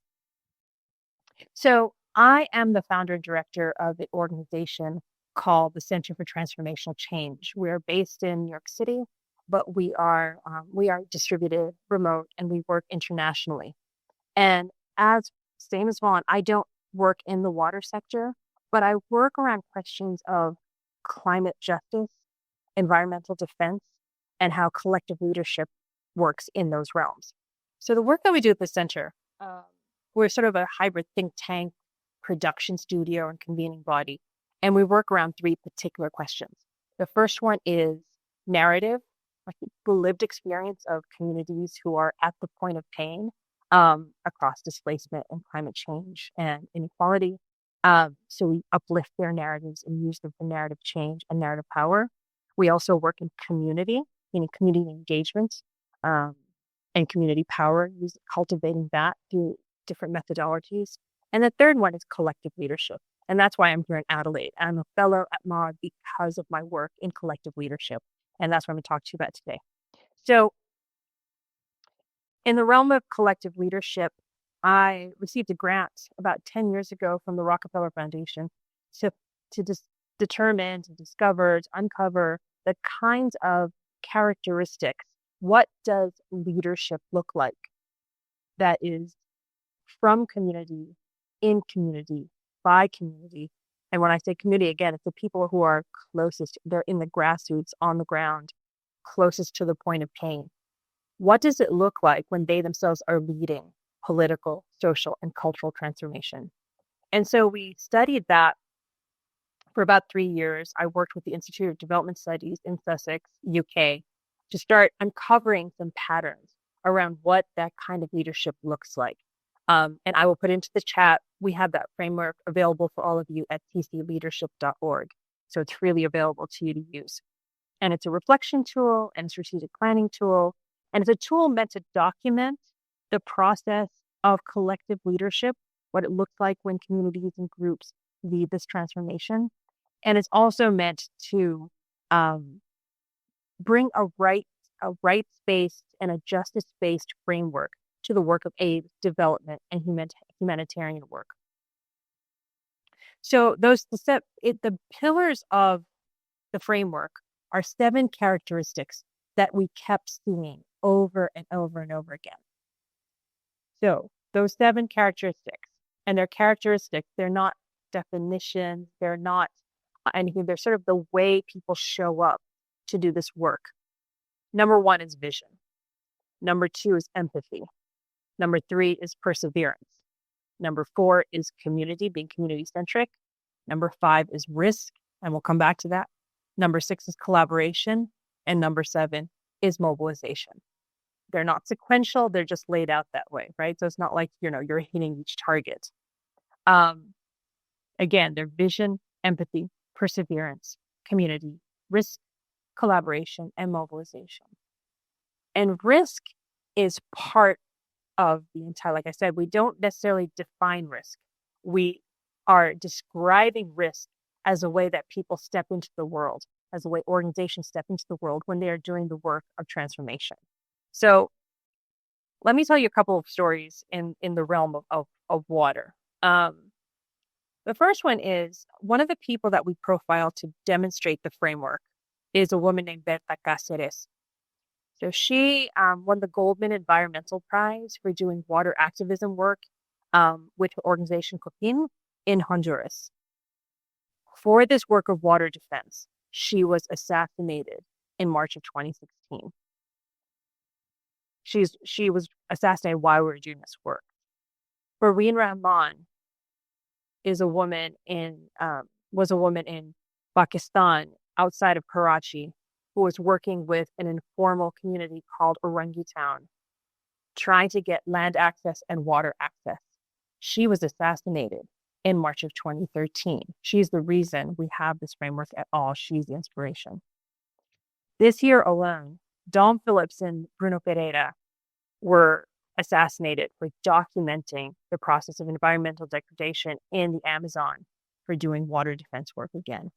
So I am the founder and director of the organization called the Center for Transformational Change. We're based in New York City, but we are distributed, remote, and we work internationally. And same as Vaughn, I don't work in the water sector, but I work around questions of climate justice, environmental defense, and how collective leadership works in those realms. So the work that we do at the center, we're sort of a hybrid think tank, production studio, and convening body. And we work around three particular questions. The first one is narrative, like the lived experience of communities who are at the point of pain across displacement and climate change and inequality. So we uplift their narratives and use them for narrative change and narrative power. We also work in community, meaning community engagement and community power, cultivating that through different methodologies. And the third one is collective leadership. And that's why I'm here in Adelaide. I'm a fellow at Maud because of my work in collective leadership. And that's what I'm going to talk to you about today. So in the realm of collective leadership, I received a grant about 10 years ago from the Rockefeller Foundation to determine, to discover, to uncover the kinds of characteristics. What does leadership look like that is from community, in community, by community? And when I say community, again, it's the people who are closest. They're in the grassroots, on the ground, closest to the point of pain. What does it look like when they themselves are leading political, social, and cultural transformation? And so we studied that for about 3 years. I worked with the Institute of Development Studies in Sussex, UK, to start uncovering some patterns around what that kind of leadership looks like. And I will put into the chat, we have that framework available for all of you at tcleadership.org. So it's freely available to you to use. And it's a reflection tool and a strategic planning tool. And it's a tool meant to document the process of collective leadership, what it looks like when communities and groups lead this transformation. And it's also meant to bring a rights-based and a justice-based framework to the work of aid, development, and humanitarian work. So the pillars of the framework are 7 characteristics that we kept seeing over and over and over again. So those 7 characteristics, and they're characteristics, they're not definitions, they're not anything, they're sort of the way people show up to do this work. Number 1 is vision. Number 2 is empathy. Number 3 is perseverance. Number 4 is community, being community-centric. Number 5 is risk, and we'll come back to that. Number 6 is collaboration. And number 7 is mobilization. They're not sequential, they're just laid out that way, right? So it's not like, you're hitting each target. Again, they're vision, empathy, perseverance, community, risk, collaboration, and mobilization. And risk is part of the entire, like I said, we don't necessarily define risk. We are describing risk as a way that people step into the world, as a way organizations step into the world when they are doing the work of transformation. So let me tell you a couple of stories in the realm of water. The first one is one of the people that we profile to demonstrate the framework is a woman named Berta Cáceres. So she won the Goldman Environmental Prize for doing water activism work with her organization COPIN in Honduras. For this work of water defense, she was assassinated in March of 2016. She was assassinated while we were doing this work. Fareen Rahman was a woman in Pakistan outside of Karachi who was working with an informal community called Orangutan, trying to get land access and water access. She was assassinated in March of 2013. She's the reason we have this framework at all. She's the inspiration. This year alone, Dom Phillips and Bruno Pereira were assassinated for documenting the process of environmental degradation in the Amazon for doing water defense work again.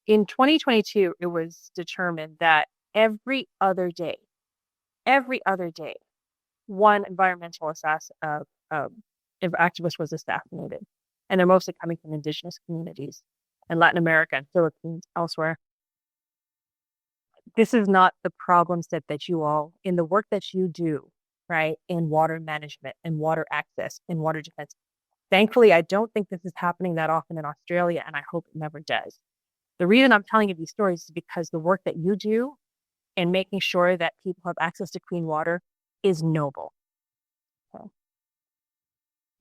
In 2022, it was determined that every other day, one environmental activist was assassinated. And they're mostly coming from indigenous communities in Latin America and Philippines, elsewhere. This is not the problem set that you all, in the work that you do, right, in water management and water access and water defense. Thankfully, I don't think this is happening that often in Australia, and I hope it never does. The reason I'm telling you these stories is because the work that you do in making sure that people have access to clean water is noble. Okay.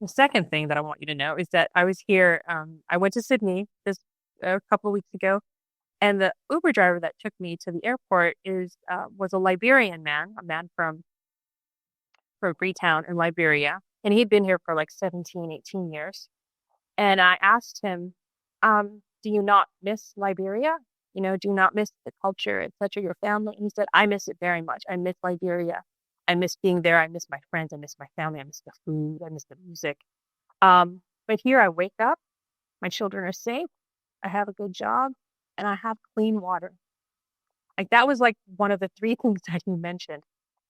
The second thing that I want you to know is that I was here, I went to Sydney a couple of weeks ago, and the Uber driver that took me to the airport was a Liberian man, a man from Freetown in Liberia. And he'd been here for like 17, 18 years. And I asked him, do you not miss Liberia? Do you not miss the culture, etc., your family? And he said, I miss it very much. I miss Liberia. I miss being there. I miss my friends. I miss my family. I miss the food. I miss the music. But here I wake up. My children are safe. I have a good job. And I have clean water. Like that was like one of the three things that you mentioned.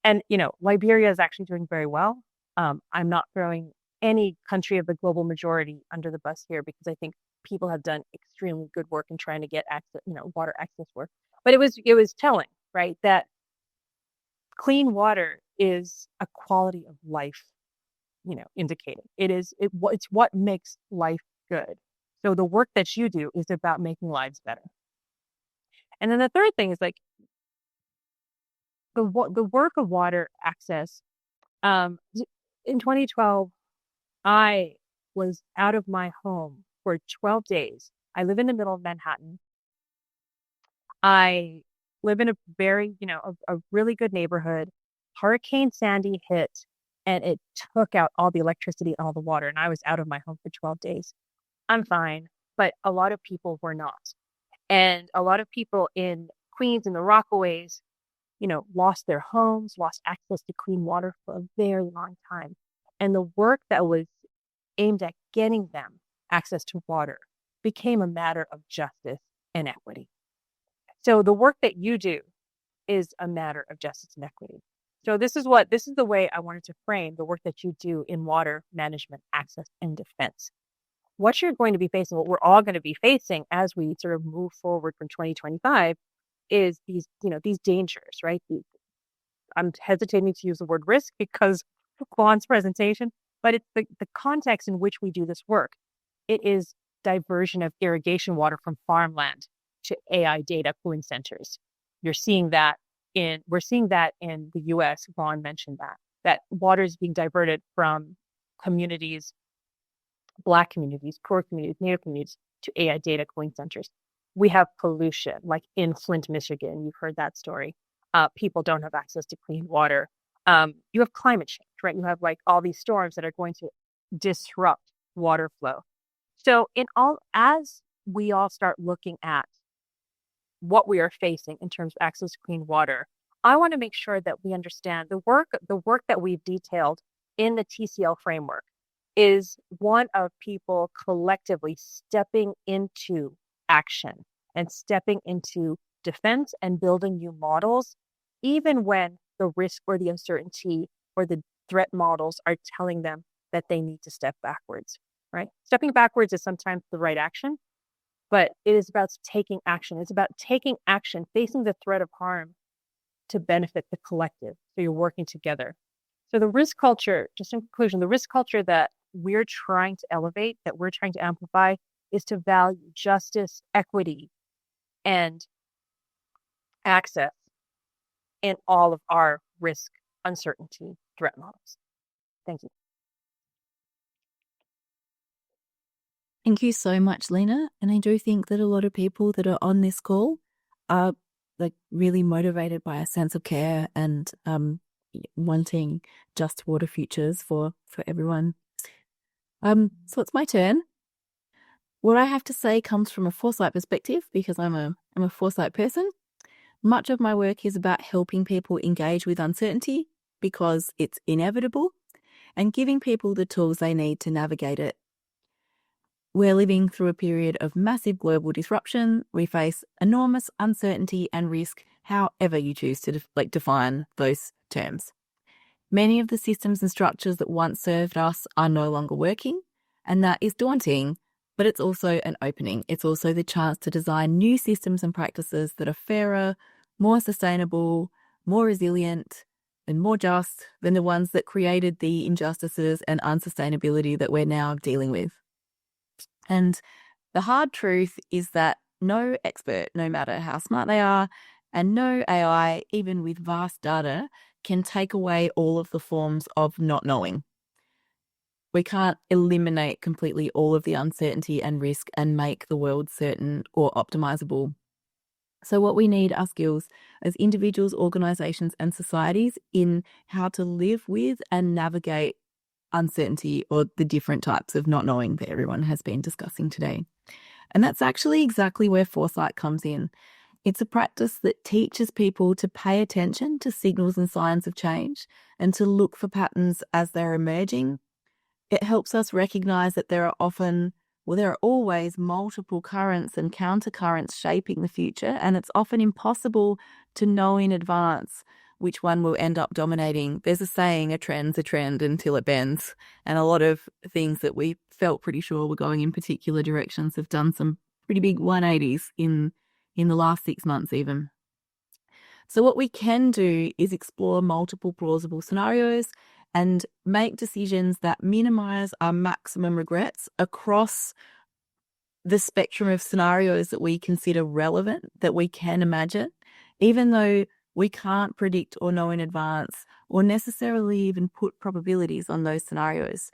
And, Liberia is actually doing very well. I'm not throwing any country of the global majority under the bus here because I think people have done extremely good work in trying to get access, water access work. But it was telling, right, that clean water is a quality of life, indicator. It's what makes life good. So the work that you do is about making lives better. And then the third thing is like the work of water access. In 2012, I was out of my home for 12 days. I live in the middle of Manhattan. I live in a very, a really good neighborhood. Hurricane Sandy hit and it took out all the electricity and all the water. And I was out of my home for 12 days. I'm fine, but a lot of people were not. And a lot of people in Queens and the Rockaways, lost their homes, lost access to clean water for a very long time. And the work that was aimed at getting them access to water became a matter of justice and equity. So the work that you do is a matter of justice and equity. So this is the way I wanted to frame the work that you do in water management, access, and defense. What you're going to be facing, what we're all going to be facing as we sort of move forward from 2025 is these dangers, right? I'm hesitating to use the word risk because of Vaughn's presentation, but it's the context in which we do this work. It is diversion of irrigation water from farmland to AI data cooling centers. We're seeing that in the US. Vaughn mentioned that water is being diverted from communities, Black communities, poor communities, Native communities to AI data cooling centers. We have pollution, like in Flint, Michigan. You've heard that story. People don't have access to clean water. You have climate change, right? You have like all these storms that are going to disrupt water flow. So as we all start looking at what we are facing in terms of access to clean water, I want to make sure that we understand the work that we've detailed in the TCL framework is one of people collectively stepping into action and stepping into defense and building new models, even when the risk or the uncertainty or the threat models are telling them that they need to step backwards, right? Stepping backwards is sometimes the right action, but it is about taking action. It's about taking action, facing the threat of harm to benefit the collective. So you're working together. So the risk culture, just in conclusion, the risk culture that we're trying to elevate, that we're trying to amplify, is to value justice, equity, and access in all of our risk, uncertainty, threat models. Thank you. Thank you so much, Lina. And I do think that a lot of people that are on this call are like really motivated by a sense of care and wanting just water futures for everyone. So it's my turn. What I have to say comes from a foresight perspective because I'm a foresight person. Much of my work is about helping people engage with uncertainty because it's inevitable and giving people the tools they need to navigate it. We're living through a period of massive global disruption. We face enormous uncertainty and risk, however you choose to define those terms. Many of the systems and structures that once served us are no longer working, and that is daunting, but it's also an opening. It's also the chance to design new systems and practices that are fairer, more sustainable, more resilient, and more just than the ones that created the injustices and unsustainability that we're now dealing with. And the hard truth is that no expert, no matter how smart they are, and no AI, even with vast data, can take away all of the forms of not knowing. We can't eliminate completely all of the uncertainty and risk and make the world certain or optimizable. So what we need are skills as individuals, organizations, and societies in how to live with and navigate uncertainty or the different types of not knowing that everyone has been discussing today. And that's actually exactly where foresight comes in. It's a practice that teaches people to pay attention to signals and signs of change and to look for patterns as they're emerging. It helps us recognize that there are always multiple currents and countercurrents shaping the future, and it's often impossible to know in advance which one will end up dominating. There's a saying, a trend's a trend until it bends, and a lot of things that we felt pretty sure were going in particular directions have done some pretty big 180s in the last 6 months even. So what we can do is explore multiple plausible scenarios and make decisions that minimize our maximum regrets across the spectrum of scenarios that we consider relevant, that we can imagine, even though we can't predict or know in advance or necessarily even put probabilities on those scenarios.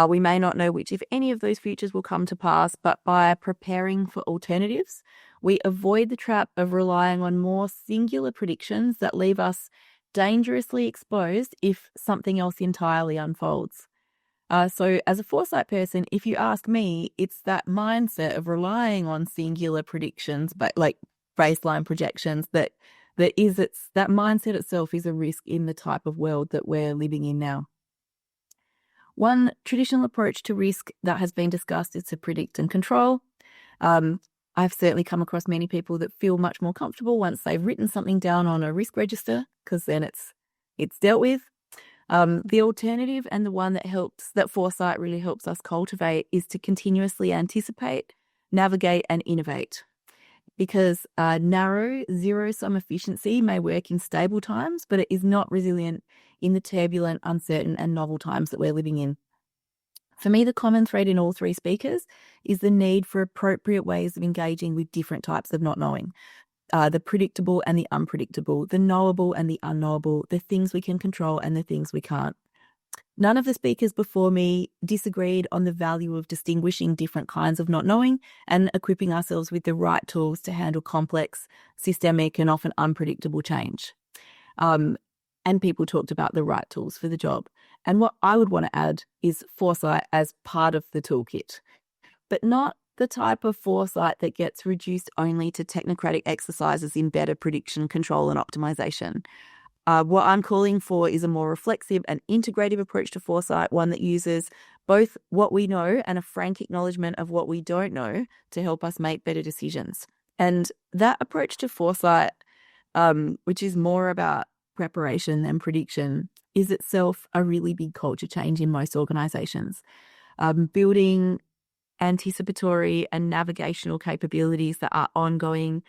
We may not know which, if any, of those futures will come to pass, but by preparing for alternatives, we avoid the trap of relying on more singular predictions that leave us dangerously exposed if something else entirely unfolds. So as a foresight person, if you ask me, it's that mindset of relying on singular predictions, but like baseline projections, that mindset itself is a risk in the type of world that we're living in now. One traditional approach to risk that has been discussed is to predict and control. I've certainly come across many people that feel much more comfortable once they've written something down on a risk register, because then it's dealt with. The alternative, and the one that foresight really helps us cultivate, is to continuously anticipate, navigate, and innovate. Because narrow zero-sum efficiency may work in stable times, but it is not resilient in the turbulent, uncertain, and novel times that we're living in. For me, the common thread in all three speakers is the need for appropriate ways of engaging with different types of not knowing. The predictable and the unpredictable, the knowable and the unknowable, the things we can control and the things we can't. None of the speakers before me disagreed on the value of distinguishing different kinds of not knowing and equipping ourselves with the right tools to handle complex, systemic, and often unpredictable change. And people talked about the right tools for the job. And what I would want to add is foresight as part of the toolkit, but not the type of foresight that gets reduced only to technocratic exercises in better prediction, control, and optimization. What I'm calling for is a more reflexive and integrative approach to foresight, one that uses both what we know and a frank acknowledgement of what we don't know to help us make better decisions. And that approach to foresight, which is more about preparation than prediction is itself a really big culture change in most organizations. Building anticipatory and navigational capabilities that are ongoing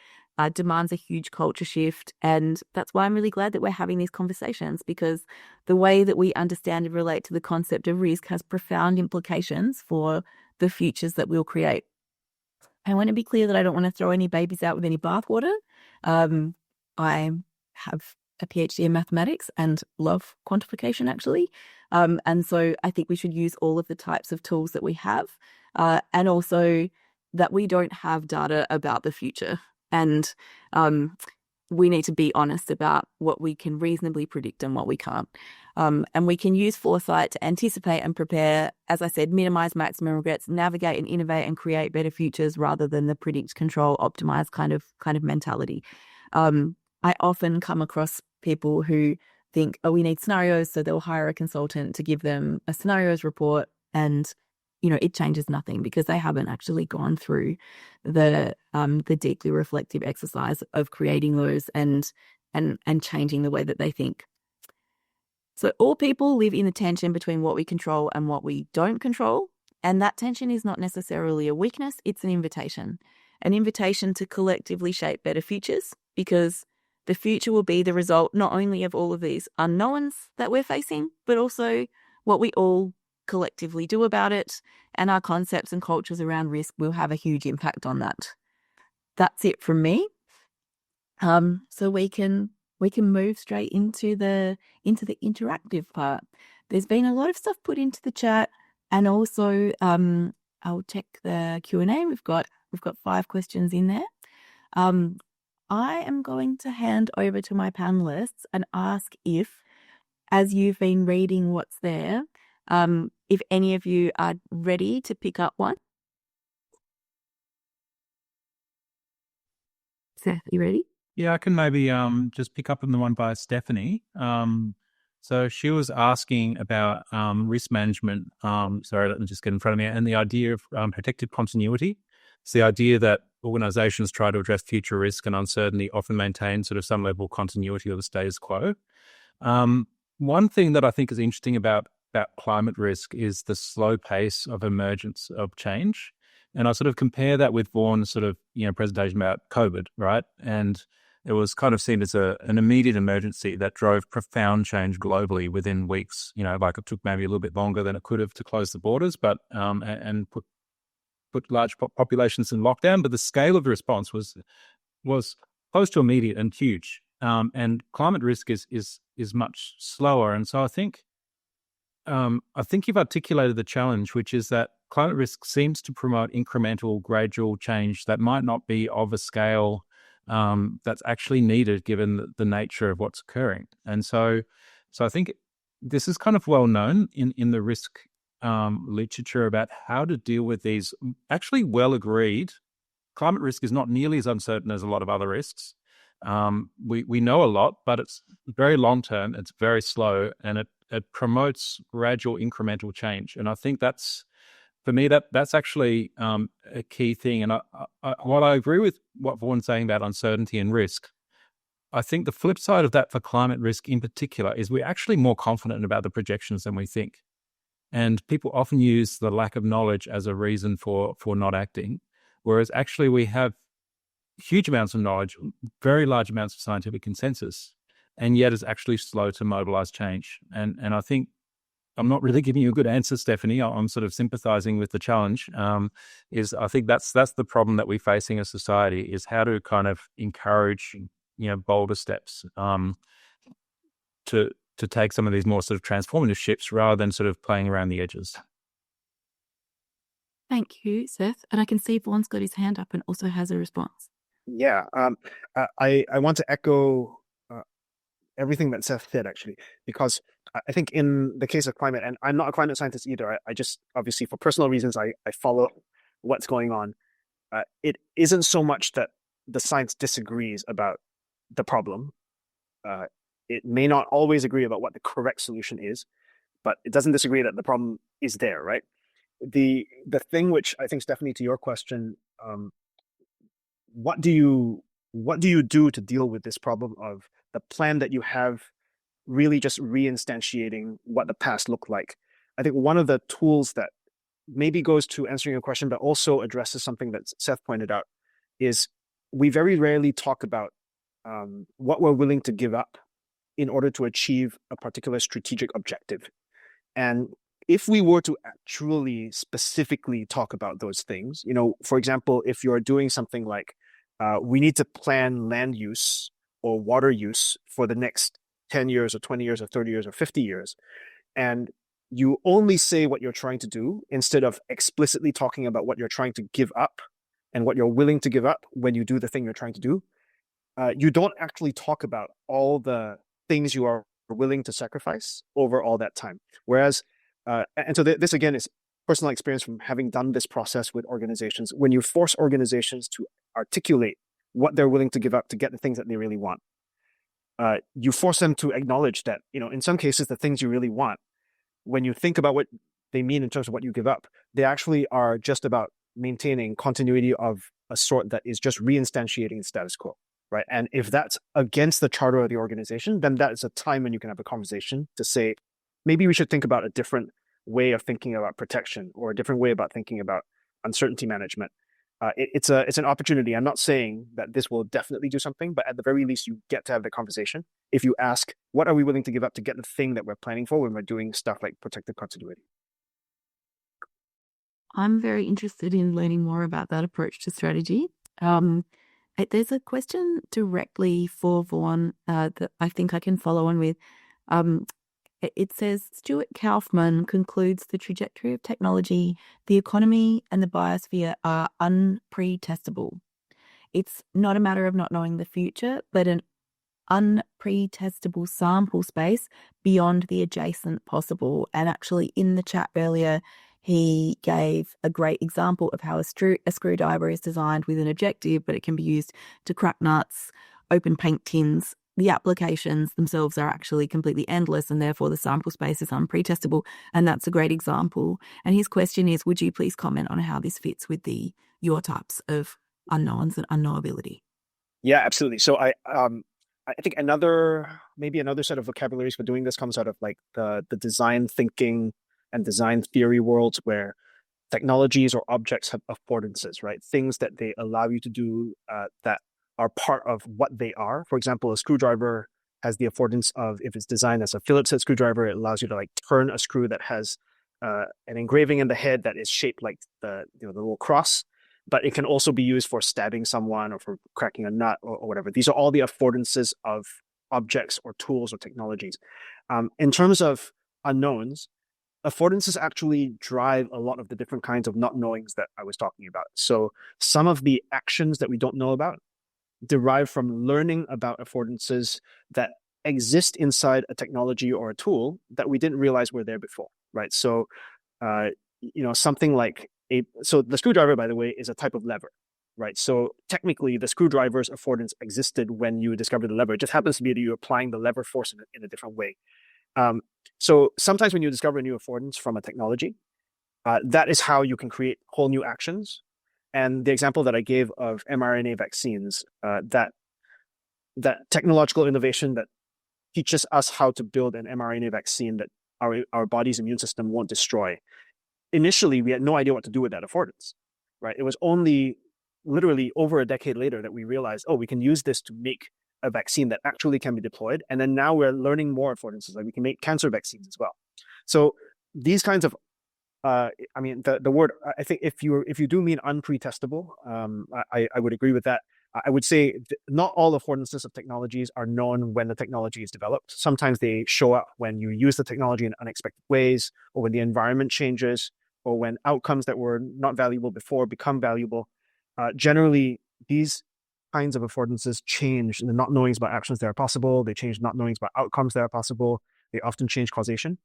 demands a huge culture shift. And that's why I'm really glad that we're having these conversations, because the way that we understand and relate to the concept of risk has profound implications for the futures that we'll create. I want to be clear that I don't want to throw any babies out with any bathwater. I have a PhD in mathematics and love quantification, actually. And so I think we should use all of the types of tools that we have, and also that we don't have data about the future. And we need to be honest about what we can reasonably predict and what we can't. And we can use foresight to anticipate and prepare, as I said, minimize maximum regrets, navigate and innovate and create better futures rather than the predict, control, optimize kind of mentality. I often come across people who think, oh, we need scenarios, so they'll hire a consultant to give them a scenarios report, and it changes nothing because they haven't actually gone through the deeply reflective exercise of creating those and changing the way that they think. So all people live in the tension between what we control and what we don't control, and that tension is not necessarily a weakness, it's an invitation to collectively shape better futures, because the future will be the result not only of all of these unknowns that we're facing, but also what we all collectively do about it, and our concepts and cultures around risk will have a huge impact on that. That's it from me. So we can move straight into the interactive part. There's been a lot of stuff put into the chat, and also I'll check the Q&A. We've got 5 questions in there. I am going to hand over to my panelists and ask if, as you've been reading what's there, if any of you are ready to pick up one. Seth, are you ready? Yeah, I can maybe just pick up on the one by Stephanie. So she was asking about risk management. Sorry, let me just get in front of me. And the idea of protected continuity. It's the idea that organizations try to address future risk and uncertainty, often maintain sort of some level of continuity of the status quo. One thing that I think is interesting about climate risk is the slow pace of emergence of change. And I sort of compare that with Vaughn's sort of, presentation about COVID, right? And it was kind of seen as an immediate emergency that drove profound change globally within weeks. Like it took maybe a little bit longer than it could have to close the borders, but and put large populations in lockdown. But the scale of the response was close to immediate and huge. And climate risk is much slower. And so I think you've articulated the challenge, which is that climate risk seems to promote incremental, gradual change that might not be of a scale that's actually needed given the nature of what's occurring. And so I think this is kind of well known in the risk literature about how to deal with these actually well agreed. Climate risk is not nearly as uncertain as a lot of other risks. We know a lot, but it's very long term, it's very slow, and it promotes gradual incremental change. And I think that's, for me, that's actually a key thing. And while I agree with what Vaughn's saying about uncertainty and risk, I think the flip side of that for climate risk in particular is we're actually more confident about the projections than we think. And people often use the lack of knowledge as a reason for not acting, whereas actually we have huge amounts of knowledge, very large amounts of scientific consensus, and yet it's actually slow to mobilize change. And I think I'm not really giving you a good answer, Stephanie. I'm sort of sympathizing with the challenge. I think that's the problem that we're facing as society, is how to kind of encourage, bolder steps to take some of these more sort of transformative shifts rather than sort of playing around the edges. Thank you, Seth. And I can see Vaughn's got his hand up and also has a response. Yeah, I want to echo everything that Seth said, actually, because I think in the case of climate, and I'm not a climate scientist either, I just, obviously for personal reasons, I follow what's going on. It isn't so much that the science disagrees about the problem. It may not always agree about what the correct solution is, but it doesn't disagree that the problem is there, right? The thing which I think, Stephanie, to your question, what do you do to deal with this problem of the plan that you have really just reinstantiating what the past looked like. I think one of the tools that maybe goes to answering your question, but also addresses something that Seth pointed out, is we very rarely talk about what we're willing to give up in order to achieve a particular strategic objective. And if we were to actually specifically talk about those things, for example, if you're doing something like we need to plan land use or water use for the next 10 years or 20 years or 30 years or 50 years, and you only say what you're trying to do instead of explicitly talking about what you're trying to give up and what you're willing to give up when you do the thing you're trying to do, you don't actually talk about all the things you are willing to sacrifice over all that time. Whereas, and so this again is personal experience from having done this process with organizations. When you force organizations to articulate what they're willing to give up to get the things that they really want, you force them to acknowledge that, in some cases, the things you really want, when you think about what they mean in terms of what you give up, they actually are just about maintaining continuity of a sort that is just reinstantiating the status quo, right? And if that's against the charter of the organization, then that is a time when you can have a conversation to say, maybe we should think about a different way of thinking about protection or a different way about thinking about uncertainty management. It's an opportunity. I'm not saying that this will definitely do something, but at the very least, you get to have the conversation. If you ask, what are we willing to give up to get the thing that we're planning for when we're doing stuff like protected continuity? I'm very interested in learning more about that approach to strategy. There's a question directly for Vaughn that I think I can follow on with. It says, Stuart Kaufman concludes the trajectory of technology, the economy, and the biosphere are unpretestable. It's not a matter of not knowing the future, but an unpretestable sample space beyond the adjacent possible. And actually, in the chat earlier, he gave a great example of how a screwdriver is designed with an objective, but it can be used to crack nuts, open paint tins. The applications themselves are actually completely endless, and therefore the sample space is unpretestable. And that's a great example. And his question is, would you please comment on how this fits with your types of unknowns and unknowability? Yeah, absolutely. So I think another set of vocabularies for doing this comes out of like the design thinking and design theory worlds, where technologies or objects have affordances, right? Things that they allow you to do that are part of what they are. For example, a screwdriver has the affordance of, if it's designed as a Phillips head screwdriver, it allows you to like turn a screw that has an engraving in the head that is shaped like the little cross, but it can also be used for stabbing someone or for cracking a nut or whatever. These are all the affordances of objects or tools or technologies. In terms of unknowns, affordances actually drive a lot of the different kinds of not knowings that I was talking about. So some of the actions that we don't know about derive from learning about affordances that exist inside a technology or a tool that we didn't realize were there before, right? So, something like so the screwdriver, by the way, is a type of lever, right? So technically the screwdriver's affordance existed when you discovered the lever. It just happens to be that you're applying the lever force in a different way. So sometimes when you discover a new affordance from a technology, that is how you can create whole new actions. And the example that I gave of mRNA vaccines, that technological innovation that teaches us how to build an mRNA vaccine that our body's immune system won't destroy. Initially, we had no idea what to do with that affordance, right? It was only literally over a decade later that we realized, we can use this to make a vaccine that actually can be deployed. And then now we're learning more affordances, like we can make cancer vaccines as well. So these kinds of the word, I think if you do mean unpretestable, I would agree with that. I would say not all affordances of technologies are known when the technology is developed. Sometimes they show up when you use the technology in unexpected ways, or when the environment changes, or when outcomes that were not valuable before become valuable. Generally, these kinds of affordances change the not knowings about actions that are possible. They change not knowings about outcomes that are possible. They often change causation.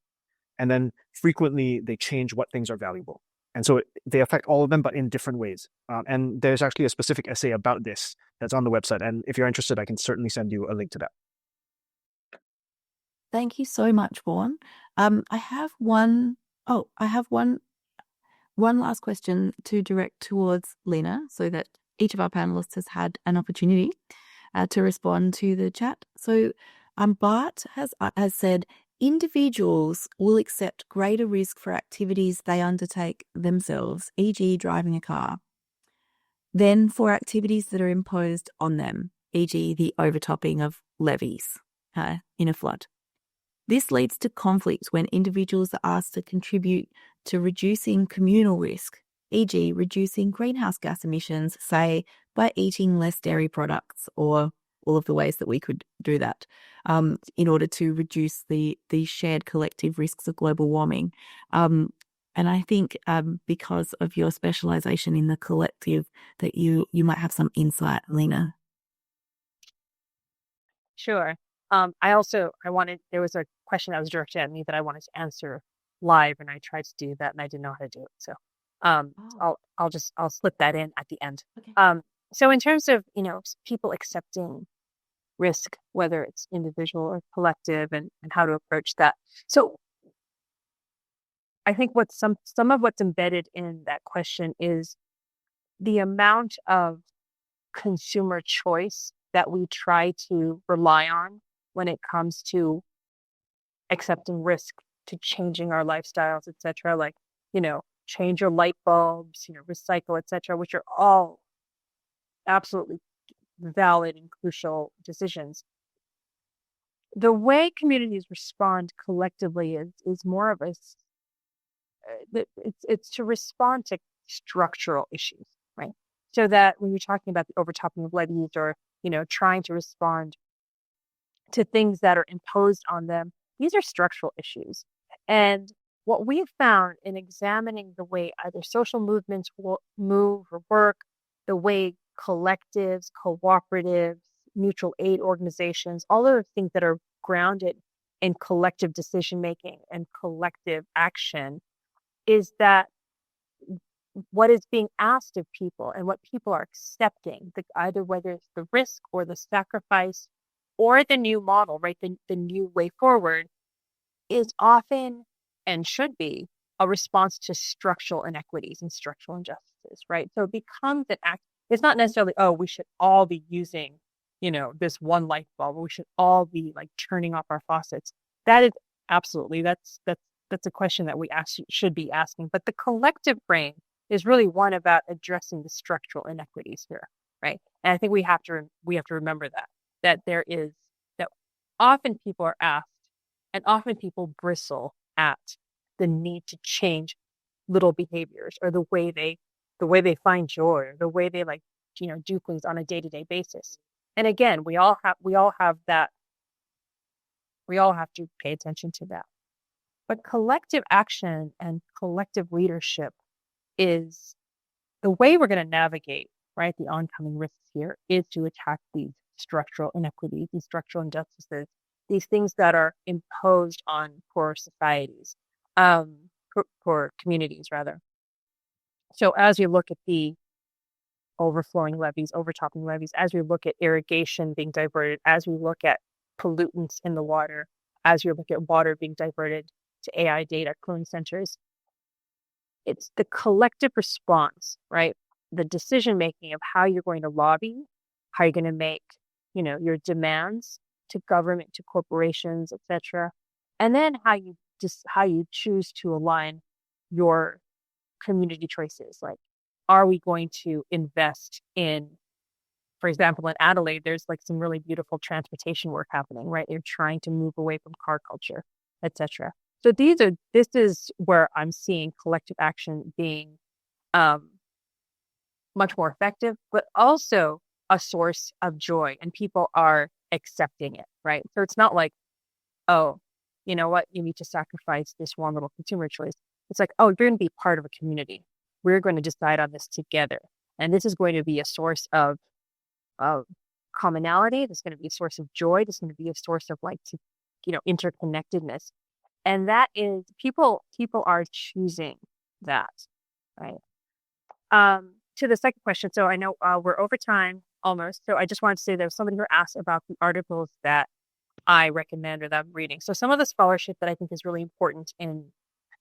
And then frequently they change what things are valuable. And so they affect all of them, but in different ways. And there's actually a specific essay about this that's on the website. And if you're interested, I can certainly send you a link to that. Thank you so much, Vaughn. I have one last question to direct towards Lina, so that each of our panelists has had an opportunity. to respond to the chat. So Bart has said, individuals will accept greater risk for activities they undertake themselves, e.g. driving a car, than for activities that are imposed on them, e.g. the overtopping of levies in a flood. This leads to conflict when individuals are asked to contribute to reducing communal risk, e.g. reducing greenhouse gas emissions, say, by eating less dairy products, or all of the ways that we could do that in order to reduce the shared collective risks of global warming. And I think because of your specialization in the collective, that you might have some insight, Lina. There was a question that was directed at me that I wanted to answer live, and I tried to do that and I didn't know how to do it. So I'll slip that in at the end. Okay. So in terms of, people accepting risk, whether it's individual or collective, and how to approach that. So I think some of what's embedded in that question is the amount of consumer choice that we try to rely on when it comes to accepting risk, to changing our lifestyles, etc. Like, change your light bulbs, recycle, etc., which are all absolutely valid and crucial decisions. The way communities respond collectively is more of it's to respond to structural issues, right? So that when you're talking about the overtopping of levees, or trying to respond to things that are imposed on them, these are structural issues. And what we've found in examining the way either social movements will move or work, the way collectives, cooperatives, mutual aid organizations, all of the things that are grounded in collective decision making and collective action, is that what is being asked of people and what people are accepting, either whether it's the risk or the sacrifice or the new model, right, the new way forward, is often and should be a response to structural inequities and structural injustices, right? So it becomes an act. It's not necessarily, we should all be using, this one light bulb, or we should all be like turning off our faucets. That is absolutely, that's a question that we should be asking. But the collective brain is really one about addressing the structural inequities here, right? And I think we have to remember that often people are asked, and often people bristle at the need to change little behaviors, or the way they find joy, or the way they do things on a day-to-day basis. And again, we all have that. We all have to pay attention to that. But collective action and collective leadership is the way we're going to navigate, right, the oncoming risks here, is to attack these structural inequities, these structural injustices, these things that are imposed on poor societies, poor communities, rather. So as we look at the overflowing levees, overtopping levees, as we look at irrigation being diverted, as we look at pollutants in the water, as we look at water being diverted to AI data cooling centers, it's the collective response, right? The decision making of how you're going to lobby, how you're going to make, your demands to government, to corporations, etc., and then how you choose to align your community choices. Like, are we going to invest in, for example, in Adelaide, there's some really beautiful transportation work happening, right? They're trying to move away from car culture, etc. So this is where I'm seeing collective action being much more effective, but also a source of joy, and people are accepting it, right? So it's not like, oh, you know what, you need to sacrifice this one little consumer choice. It's like, oh, you're going to be part of a community. We're going to decide on this together. And this is going to be a source of commonality. This is going to be a source of joy. This is going to be a source of interconnectedness. And that is, people are choosing that, right? To the second question. So I know we're over time almost. So I just wanted to say there was somebody who asked about the articles that I recommend or that I'm reading. So some of the scholarship that I think is really important and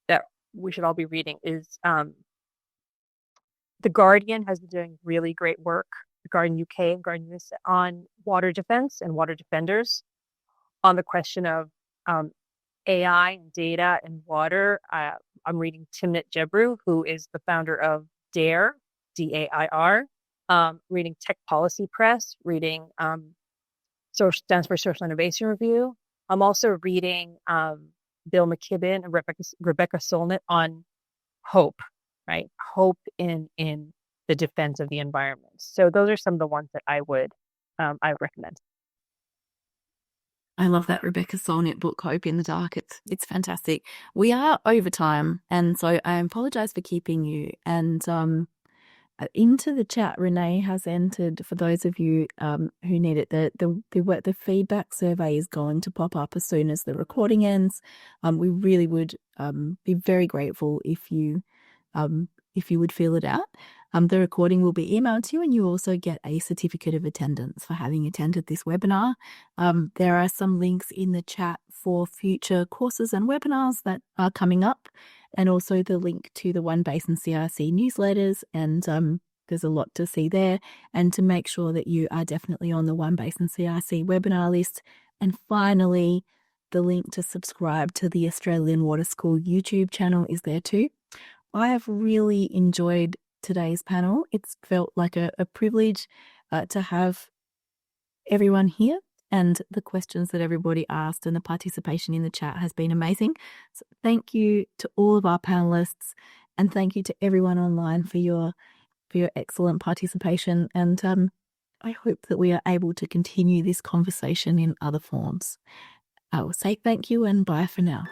that we should all be reading is The Guardian has been doing really great work Garden UK and Garden US on water defense and water defenders, on the question of AI and data and water. I'm reading Timnit Gebru, who is the founder of DAIR, DAIR, reading Tech Policy Press, reading stands for Social Innovation Review. I'm also reading Bill McKibben and Rebecca Solnit on hope, right? Hope in the defense of the environment. So those are some of the ones that I would recommend. I love that Rebecca Solnit book, Hope in the Dark. It's fantastic. We are over time, and so I apologize for keeping you. And into the chat, Renee has entered, for those of you who need it, the feedback survey is going to pop up as soon as the recording ends. We really would be very grateful if you would fill it out. The recording will be emailed to you, and you also get a certificate of attendance for having attended this webinar. There are some links in the chat for future courses and webinars that are coming up, and also the link to the One Basin CRC newsletters, and there's a lot to see there. And to make sure that you are definitely on the One Basin CRC webinar list. And finally, the link to subscribe to the Australian Water School YouTube channel is there too. I have really enjoyed today's panel. It's felt like a privilege to have everyone here, and the questions that everybody asked and the participation in the chat has been amazing. So thank you to all of our panelists, and thank you to everyone online for your excellent participation. And I hope that we are able to continue this conversation in other forms. I will say thank you and bye for now.